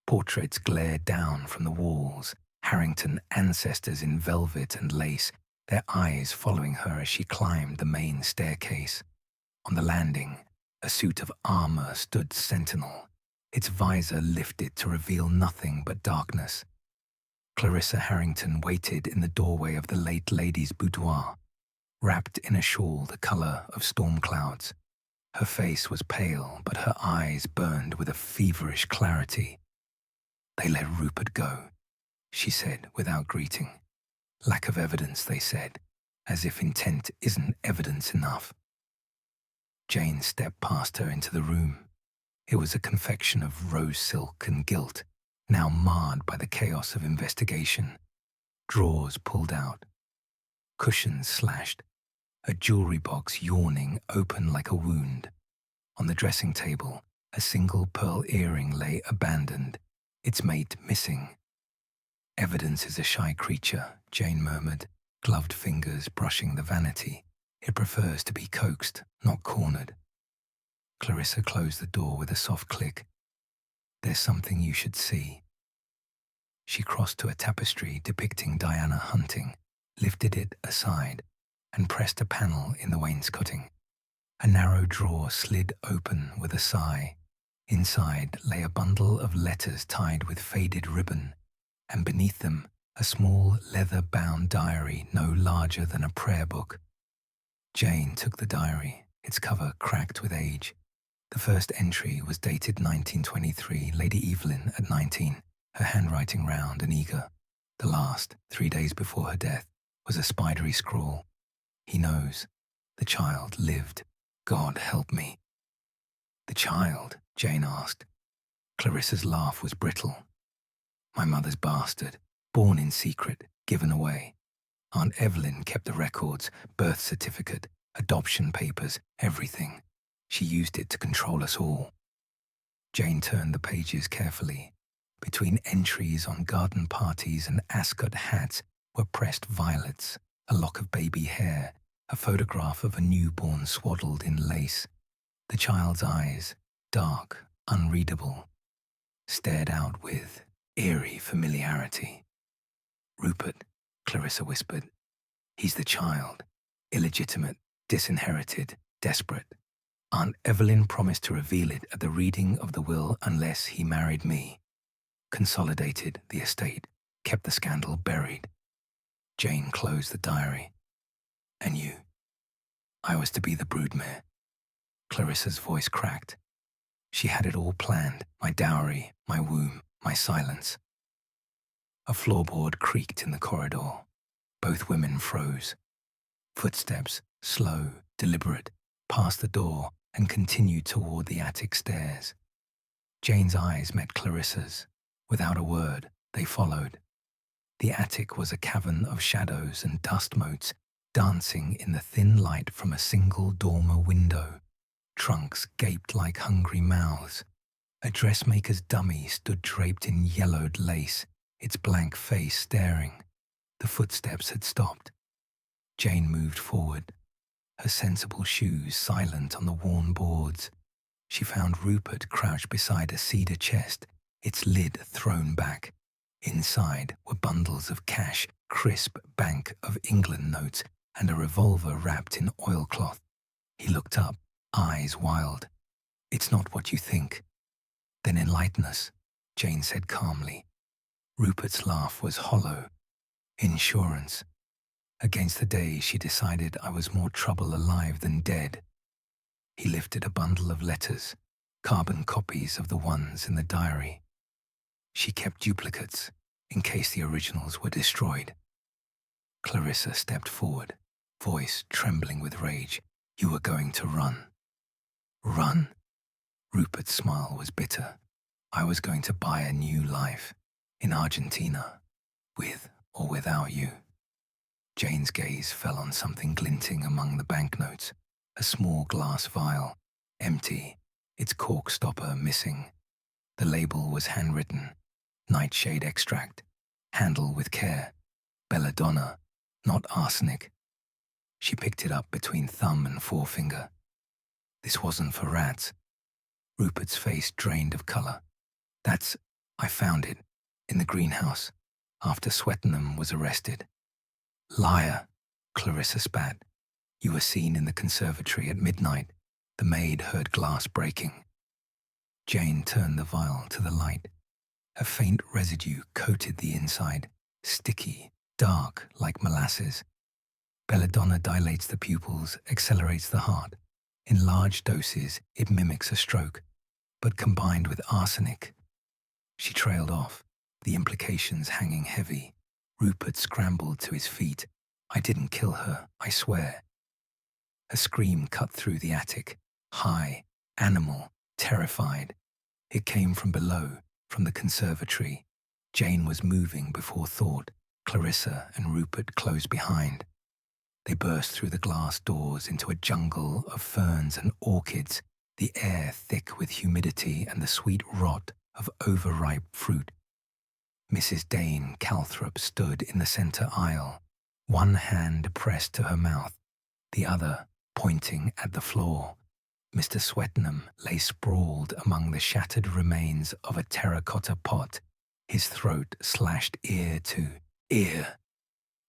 Portraits glared down from the walls, Harrington ancestors in velvet and lace, their eyes following her as she climbed the main staircase. On the landing, a suit of armor stood sentinel, its visor lifted to reveal nothing but darkness. Clarissa Harrington waited in the doorway of the late lady's boudoir, wrapped in a shawl the color of storm clouds. Her face was pale, but her eyes burned with a feverish clarity. "They let Rupert go," she said without greeting. "Lack of evidence," they said, as if intent isn't evidence enough. Jane stepped past her into the room. It was a confection of rose silk and gilt, now marred by the chaos of investigation. Drawers pulled out, cushions slashed, a jewelry box yawning open like a wound. On the dressing table, a single pearl earring lay abandoned, its mate missing. "Evidence is a shy creature," Jane murmured, gloved fingers brushing the vanity. "It prefers to be coaxed, not cornered." Clarissa closed the door with a soft click. "There's something you should see." She crossed to a tapestry depicting Diana hunting, lifted it aside, and pressed a panel in the wainscoting. A narrow drawer slid open with a sigh. Inside lay a bundle of letters tied with faded ribbon, and beneath them a small leather-bound diary no larger than a prayer book. Jane took the diary, its cover cracked with age. The first entry was dated 1923, Lady Evelyn at 19, her handwriting round and eager. The last, 3 days before her death, was a spidery scrawl. "He knows. The child lived. God help me." "The child?" Jane asked. Clarissa's laugh was brittle. My mother's bastard, born in secret, given away. Aunt Evelyn kept the records, birth certificate, adoption papers, everything. She used it to control us all. Jane turned the pages carefully. Between entries on garden parties and ascot hats were pressed violets, a lock of baby hair, a photograph of a newborn swaddled in lace. The child's eyes, dark, unreadable, stared out with eerie familiarity. "Rupert," Clarissa whispered. "He's the child, illegitimate, disinherited, desperate. Aunt Evelyn promised to reveal it at the reading of the will unless he married me. Consolidated the estate, kept the scandal buried." Jane closed the diary. "And you?" "I was to be the broodmare." Clarissa's voice cracked. She had it all planned, my dowry, my womb, my silence. A floorboard creaked in the corridor. Both women froze. Footsteps, slow, deliberate, passed the door and continued toward the attic stairs. Jane's eyes met Clarissa's. Without a word, they followed. The attic was a cavern of shadows and dust motes dancing in the thin light from a single dormer window. Trunks gaped like hungry mouths. A dressmaker's dummy stood draped in yellowed lace, its blank face staring. The footsteps had stopped. Jane moved forward, her sensible shoes silent on the worn boards. She found Rupert crouched beside a cedar chest, its lid thrown back. Inside were bundles of cash, crisp Bank of England notes, and a revolver wrapped in oilcloth. He looked up, eyes wild. "It's not what you think." "Then enlighten us," Jane said calmly. Rupert's laugh was hollow. "Insurance." Against the day she decided I was more trouble alive than dead. He lifted a bundle of letters, carbon copies of the ones in the diary. She kept duplicates in case the originals were destroyed. Clarissa stepped forward, voice trembling with rage. "You were going to run." "Run?" Rupert's smile was bitter. "I was going to buy a new life, in Argentina, with or without you." Jane's gaze fell on something glinting among the banknotes, a small glass vial, empty, its cork stopper missing. The label was handwritten, nightshade extract, handle with care, belladonna, not arsenic. She picked it up between thumb and forefinger. This wasn't for rats. Rupert's face drained of color. I found it, in the greenhouse, after Whodunit was arrested." "Liar," Clarissa spat. "You were seen in the conservatory at midnight. The maid heard glass breaking." Jane turned the vial to the light. A faint residue coated the inside, sticky, dark like molasses. Belladonna dilates the pupils, accelerates the heart. In large doses, it mimics a stroke, but combined with arsenic. She trailed off, the implications hanging heavy. Rupert scrambled to his feet. "I didn't kill her, I swear." A scream cut through the attic, high, animal, terrified. It came from below, from the conservatory. Jane was moving before thought. Clarissa and Rupert closed behind. They burst through the glass doors into a jungle of ferns and orchids, the air thick with humidity and the sweet rot of overripe fruit. Mrs. Dane Calthrop stood in the center aisle, one hand pressed to her mouth, the other pointing at the floor. Mr. Whodunit lay sprawled among the shattered remains of a terracotta pot, his throat slashed ear to ear.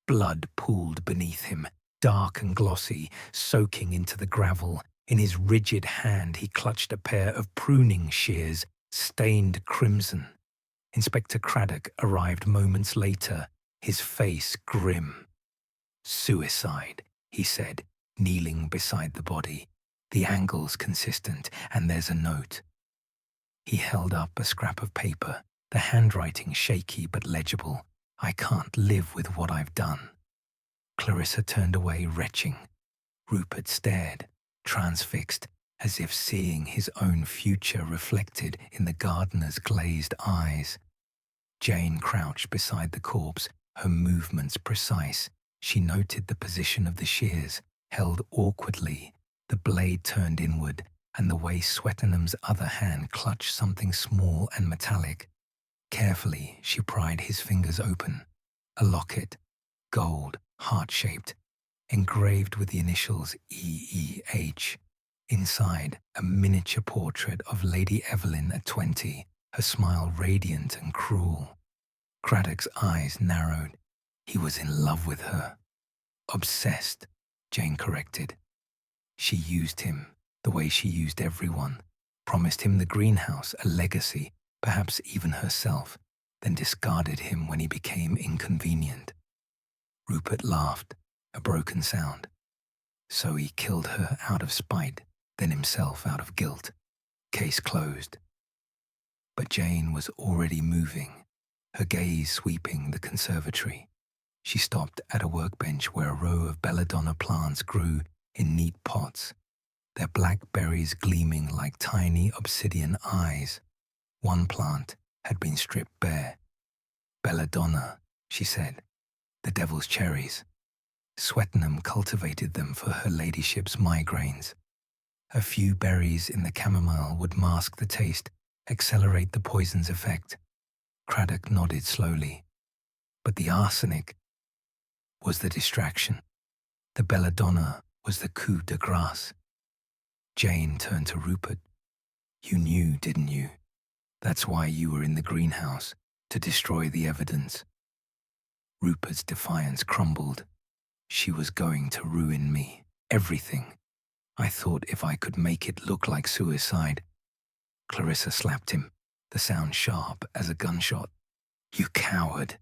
Blood pooled beneath him, dark and glossy, soaking into the gravel. In his rigid hand he clutched a pair of pruning shears, stained crimson. Inspector Craddock arrived moments later, his face grim. "Suicide," he said, kneeling beside the body. "The angle's consistent, and there's a note." He held up a scrap of paper, the handwriting shaky but legible. "I can't live with what I've done." Clarissa turned away, retching. Rupert stared, transfixed, as if seeing his own future reflected in the gardener's glazed eyes. Jane crouched beside the corpse, her movements precise. She noted the position of the shears, held awkwardly, the blade turned inward, and the way Swettenham's other hand clutched something small and metallic. Carefully, she pried his fingers open. A locket, gold, heart-shaped, engraved with the initials EEH. Inside, a miniature portrait of Lady Evelyn at 20, her smile radiant and cruel. Craddock's eyes narrowed. He was in love with her. Obsessed, Jane corrected. She used him the way she used everyone, promised him the greenhouse, a legacy, perhaps even herself, then discarded him when he became inconvenient. Rupert laughed, a broken sound. So he killed her out of spite, then himself out of guilt. Case closed. But Jane was already moving, her gaze sweeping the conservatory. She stopped at a workbench where a row of belladonna plants grew in neat pots, their black berries gleaming like tiny obsidian eyes. One plant had been stripped bare. "Belladonna," she said, "the devil's cherries." Swettenham cultivated them for her ladyship's migraines. A few berries in the chamomile would mask the taste, accelerate the poison's effect. Craddock nodded slowly. But the arsenic was the distraction. The belladonna was the coup de grace. Jane turned to Rupert. "You knew, didn't you? That's why you were in the greenhouse, to destroy the evidence." Rupert's defiance crumbled. She was going to ruin me. Everything. I thought if I could make it look like suicide. Clarissa slapped him, the sound sharp as a gunshot. "You coward."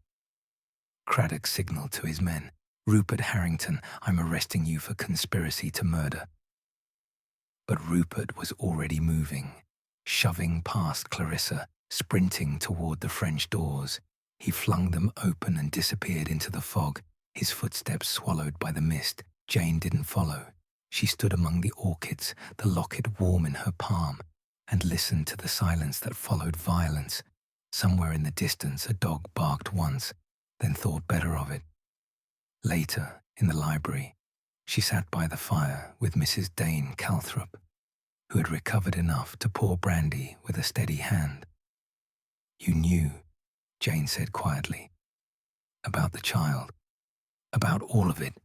Craddock signaled to his men. "Rupert Harrington, I'm arresting you for conspiracy to murder." But Rupert was already moving, shoving past Clarissa, sprinting toward the French doors. He flung them open and disappeared into the fog, his footsteps swallowed by the mist. Jane didn't follow. She stood among the orchids, the locket warm in her palm, and listened to the silence that followed violence. Somewhere in the distance a dog barked once, then thought better of it. Later, in the library, she sat by the fire with Mrs. Dane Calthrop, who had recovered enough to pour brandy with a steady hand. "You knew," Jane said quietly, "about the child, about all of it."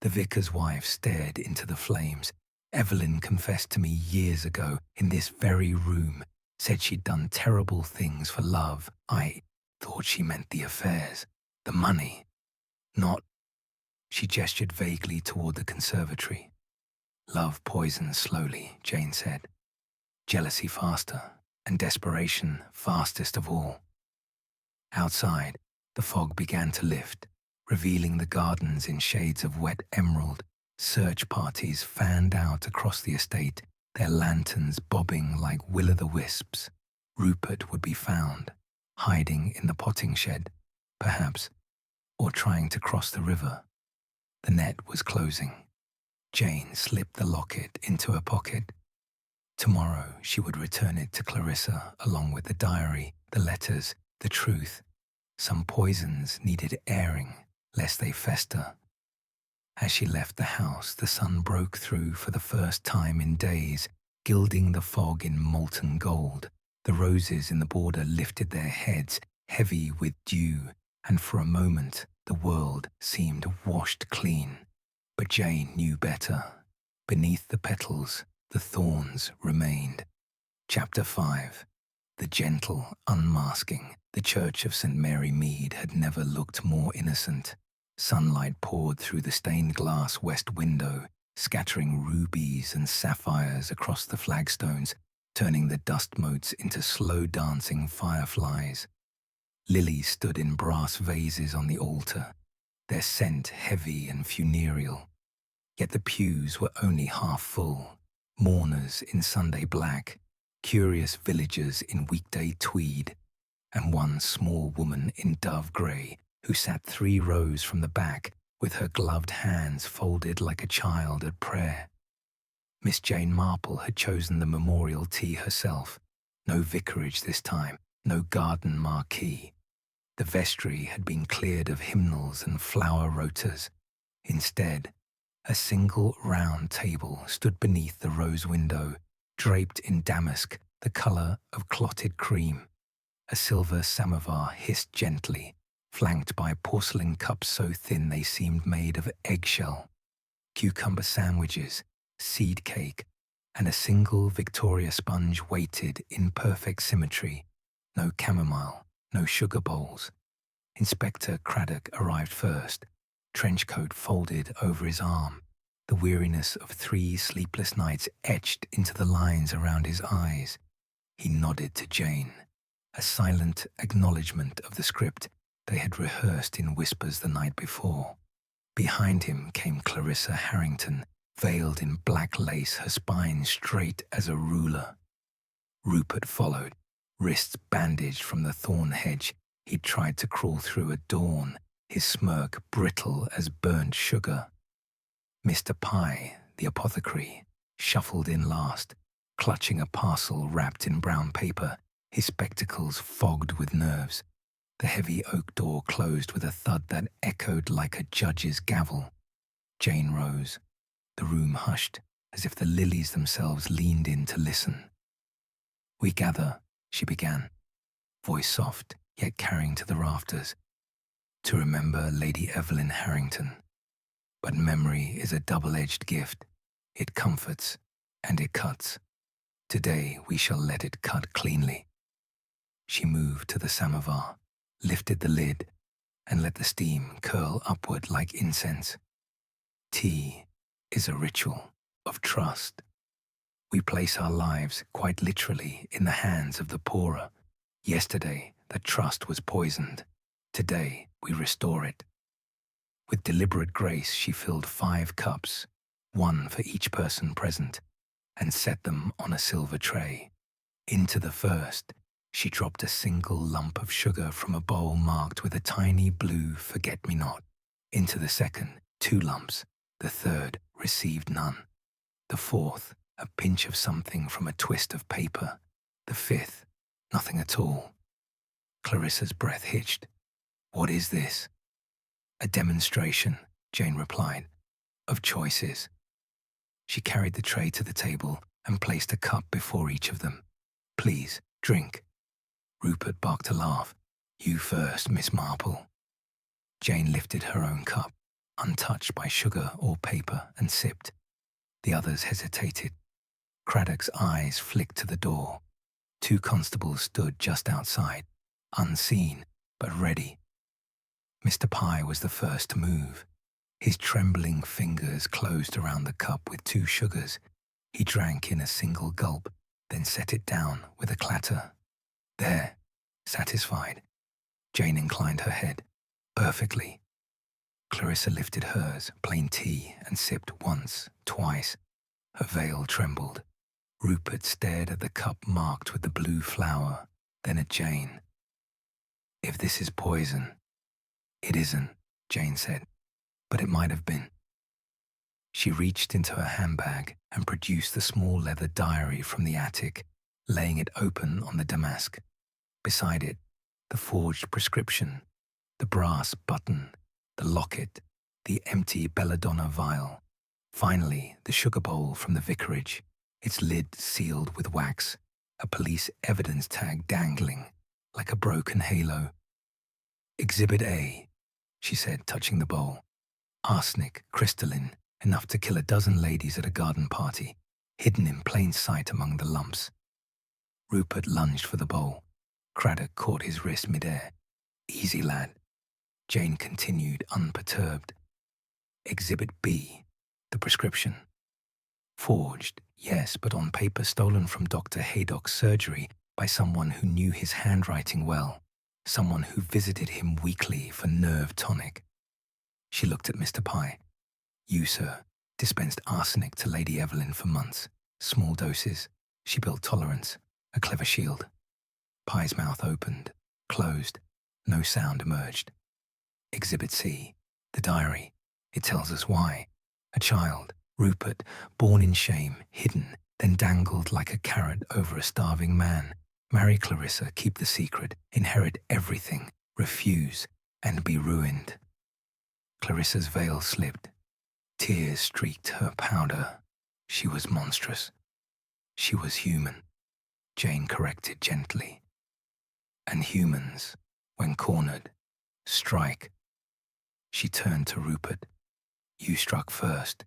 The vicar's wife stared into the flames. "Evelyn confessed to me years ago in this very room, said she'd done terrible things for love. I thought she meant the affairs, the money, not..." She gestured vaguely toward the conservatory. "Love poisons slowly," Jane said. "Jealousy faster, and desperation fastest of all." Outside, the fog began to lift, revealing the gardens in shades of wet emerald. Search parties fanned out across the estate, their lanterns bobbing like will-o'-the-wisps. Rupert would be found, hiding in the potting shed, perhaps, or trying to cross the river. The net was closing. Jane slipped the locket into her pocket. Tomorrow she would return it to Clarissa along with the diary, the letters, the truth. Some poisons needed airing, lest they fester. As she left the house, the sun broke through for the first time in days, gilding the fog in molten gold. The roses in the border lifted their heads, heavy with dew, and for a moment the world seemed washed clean. But Jane knew better. Beneath the petals, the thorns remained. Chapter 5. The gentle unmasking. The church of St. Mary Mead had never looked more innocent. Sunlight poured through the stained glass west window, scattering rubies and sapphires across the flagstones, turning the dust motes into slow-dancing fireflies. Lilies stood in brass vases on the altar, their scent heavy and funereal. Yet the pews were only half full, mourners in Sunday black, curious villagers in weekday tweed, and one small woman in dove grey who sat 3 rows from the back with her gloved hands folded like a child at prayer. Miss Jane Marple had chosen the memorial tea herself. No vicarage this time, no garden marquee. The vestry had been cleared of hymnals and flower rotas. Instead, a single round table stood beneath the rose window, draped in damask the colour of clotted cream. A silver samovar hissed gently, flanked by porcelain cups so thin they seemed made of eggshell. Cucumber sandwiches, seed cake, and a single Victoria sponge waited in perfect symmetry. No chamomile, no sugar bowls. Inspector Craddock arrived first, trench coat folded over his arm, the weariness of 3 sleepless nights etched into the lines around his eyes. He nodded to Jane, a silent acknowledgement of the script they had rehearsed in whispers the night before. Behind him came Clarissa Harrington, veiled in black lace, her spine straight as a ruler. Rupert followed, wrists bandaged from the thorn hedge he'd tried to crawl through at dawn, his smirk brittle as burnt sugar. Mr. Pye, the apothecary, shuffled in last, clutching a parcel wrapped in brown paper, his spectacles fogged with nerves. The heavy oak door closed with a thud that echoed like a judge's gavel. Jane rose. The room hushed, as if the lilies themselves leaned in to listen. "We gather," she began, voice soft, yet carrying to the rafters, "to remember Lady Evelyn Harrington. But memory is a double-edged gift. It comforts, and it cuts. Today we shall let it cut cleanly." She moved to the samovar, lifted the lid, and let the steam curl upward like incense. Tea is a ritual of trust. We place our lives quite literally in the hands of the pourer. Yesterday, that trust was poisoned. Today, we restore it. With deliberate grace, she filled 5 cups, 1 for each person present, and set them on a silver tray. Into the first, she dropped a single lump of sugar from a bowl marked with a tiny blue forget-me-not. Into the second, 2 lumps. The third received none. The fourth, a pinch of something from a twist of paper. The fifth, nothing at all. Clarissa's breath hitched. "What is this?" "A demonstration," Jane replied, "of choices." She carried the tray to the table and placed a cup before each of them. "Please, drink." Rupert barked a laugh. "You first, Miss Marple." Jane lifted her own cup, untouched by sugar or paper, and sipped. The others hesitated. Craddock's eyes flicked to the door. 2 constables stood just outside, unseen but ready. Mr. Pye was the first to move. His trembling fingers closed around the cup with 2 sugars. He drank in a single gulp, then set it down with a clatter. "There, satisfied?" Jane inclined her head. "Perfectly." Clarissa lifted hers, plain tea, and sipped once, twice. Her veil trembled. Rupert stared at the cup marked with the blue flower, then at Jane. "If this is poison—" "It isn't," Jane said, "but it might have been." She reached into her handbag and produced the small leather diary from the attic, laying it open on the damask. Beside it, the forged prescription, the brass button, the locket, the empty belladonna vial. Finally, the sugar bowl from the vicarage, its lid sealed with wax, a police evidence tag dangling like a broken halo. "Exhibit A," she said, touching the bowl. "Arsenic, crystalline, enough to kill a dozen ladies at a garden party, hidden in plain sight among the lumps." Rupert lunged for the bowl. Craddock caught his wrist midair. "Easy, lad." Jane continued, unperturbed. "Exhibit B, the prescription. Forged, yes, but on paper stolen from Dr. Haydock's surgery by someone who knew his handwriting well, someone who visited him weekly for nerve tonic." She looked at Mr. Pye. "You, sir, dispensed arsenic to Lady Evelyn for months. Small doses. She built tolerance. A clever shield." Pye's mouth opened, closed. No sound emerged. "Exhibit C, the diary. It tells us why. A child, Rupert, born in shame, hidden, then dangled like a carrot over a starving man. Marry Clarissa, keep the secret, inherit everything, refuse, and be ruined. Clarissa's veil slipped. Tears streaked her powder. She was monstrous. She was human, Jane corrected gently. And humans, when cornered, strike. She turned to Rupert. You struck first.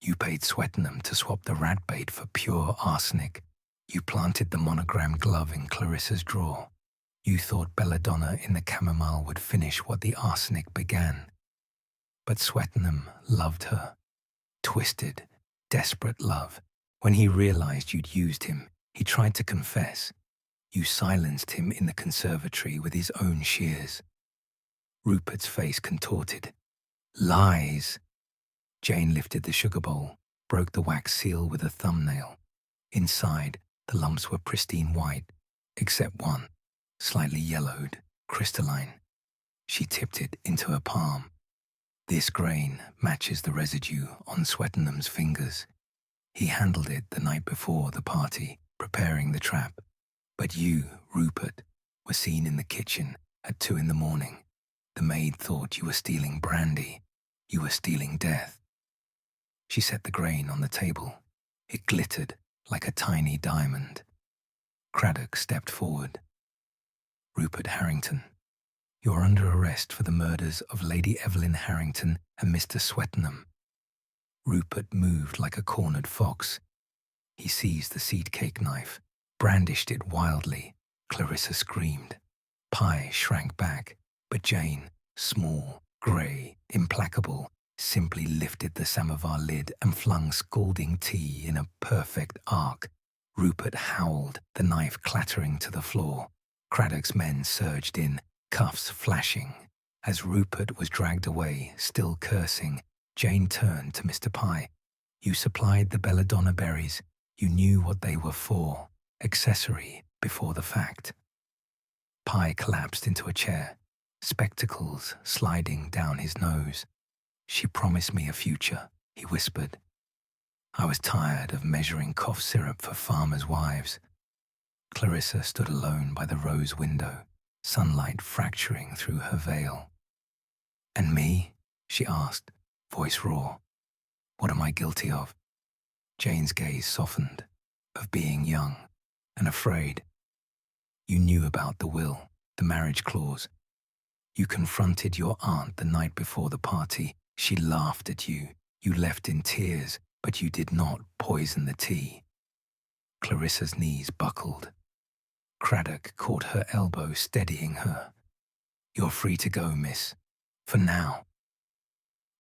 You paid Whodunit to swap the rat bait for pure arsenic. You planted the monogrammed glove in Clarissa's drawer. You thought belladonna in the chamomile would finish what the arsenic began. But Whodunit loved her. Twisted, desperate love. When he realized you'd used him, he tried to confess. You silenced him in the conservatory with his own shears. Rupert's face contorted. Lies! Jane lifted the sugar bowl, broke the wax seal with a thumbnail. Inside, the lumps were pristine white, except one, slightly yellowed, crystalline. She tipped it into her palm. This grain matches the residue on Whodunit's fingers. He handled it the night before the party, preparing the trap. But you, Rupert, were seen in the kitchen at 2 a.m. The maid thought you were stealing brandy. You were stealing death. She set the grain on the table. It glittered like a tiny diamond. Craddock stepped forward. Rupert Harrington, you're under arrest for the murders of Lady Evelyn Harrington and Mr. Whodunit. Rupert moved like a cornered fox. He seized the seed cake knife, brandished it wildly. Clarissa screamed. Pye shrank back, but Jane, small, grey, implacable, simply lifted the samovar lid and flung scalding tea in a perfect arc. Rupert howled, the knife clattering to the floor. Craddock's men surged in, cuffs flashing. As Rupert was dragged away, still cursing, Jane turned to Mr. Pye. You supplied the belladonna berries. You knew what they were for. Accessory before the fact. Pye collapsed into a chair, spectacles sliding down his nose. She promised me a future, he whispered. I was tired of measuring cough syrup for farmers' wives. Clarissa stood alone by the rose window, sunlight fracturing through her veil. And me? She asked, voice raw. What am I guilty of? Jane's gaze softened. Of being young and afraid. You knew about the will, the marriage clause. You confronted your aunt the night before the party. She laughed at you. You left in tears, but you did not poison the tea. Clarissa's knees buckled. Craddock caught her elbow, steadying her. You're free to go, miss. For now.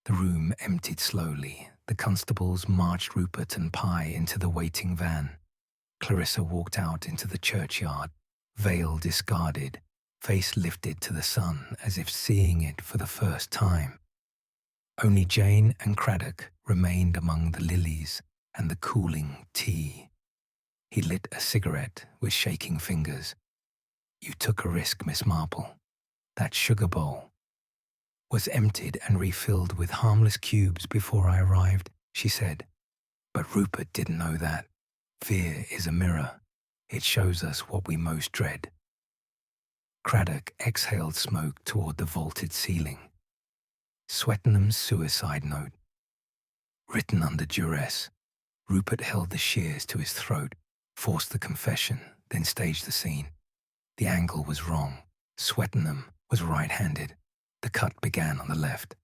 The room emptied slowly. The constables marched Rupert and Pye into the waiting van. Clarissa walked out into the churchyard, veil discarded, face lifted to the sun as if seeing it for the first time. Only Jane and Craddock remained among the lilies and the cooling tea. He lit a cigarette with shaking fingers. You took a risk, Miss Marple. That sugar bowl was emptied and refilled with harmless cubes before I arrived, she said. But Rupert didn't know that. Fear is a mirror. It shows us what we most dread. Craddock exhaled smoke toward the vaulted ceiling. Whodunit's suicide note. Written under duress, Rupert held the shears to his throat, forced the confession, then staged the scene. The angle was wrong. Whodunit was right-handed. The cut began on the left.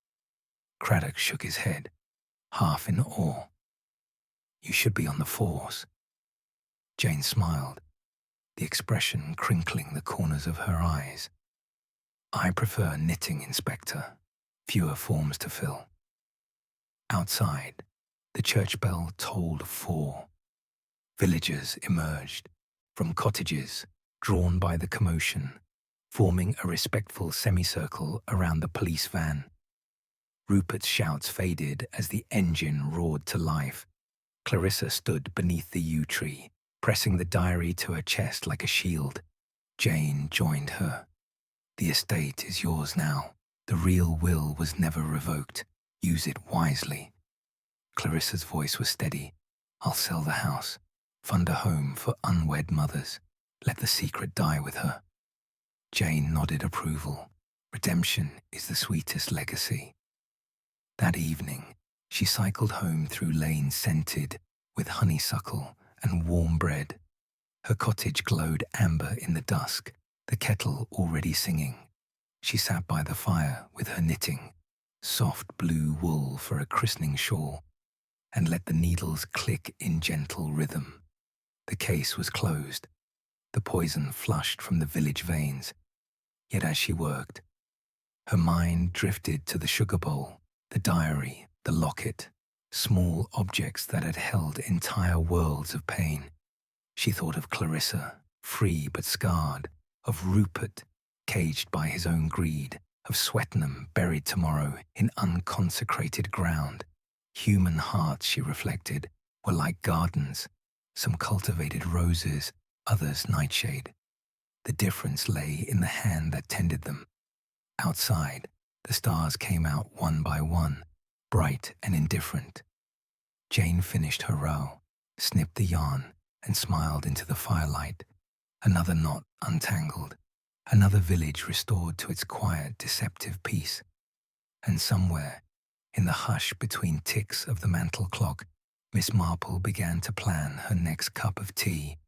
Craddock shook his head, half in awe. You should be on the force. Jane smiled, the expression crinkling the corners of her eyes. I prefer knitting, Inspector. Fewer forms to fill. Outside, the church bell tolled 4. Villagers emerged from cottages, drawn by the commotion, forming a respectful semicircle around the police van. Rupert's shouts faded as the engine roared to life. Clarissa stood beneath the yew tree, pressing the diary to her chest like a shield. Jane joined her. The estate is yours now. The real will was never revoked. Use it wisely. Clarissa's voice was steady. I'll sell the house, fund a home for unwed mothers. Let the secret die with her. Jane nodded approval. Redemption is the sweetest legacy. That evening, she cycled home through lanes scented with honeysuckle and warm bread. Her cottage glowed amber in the dusk, the kettle already singing. She sat by the fire with her knitting, soft blue wool for a christening shawl, and let the needles click in gentle rhythm. The case was closed, the poison flushed from the village veins. Yet as she worked, her mind drifted to the sugar bowl, the diary, the locket, small objects that had held entire worlds of pain. She thought of Clarissa, free but scarred, of Rupert, caged by his own greed, of Swetnam, buried tomorrow in unconsecrated ground. Human hearts, she reflected, were like gardens, some cultivated roses, others nightshade. The difference lay in the hand that tended them. Outside, the stars came out one by one, bright and indifferent. Jane finished her row, snipped the yarn, and smiled into the firelight. Another knot untangled, another village restored to its quiet, deceptive peace. And somewhere, in the hush between ticks of the mantel clock, Miss Marple began to plan her next cup of tea.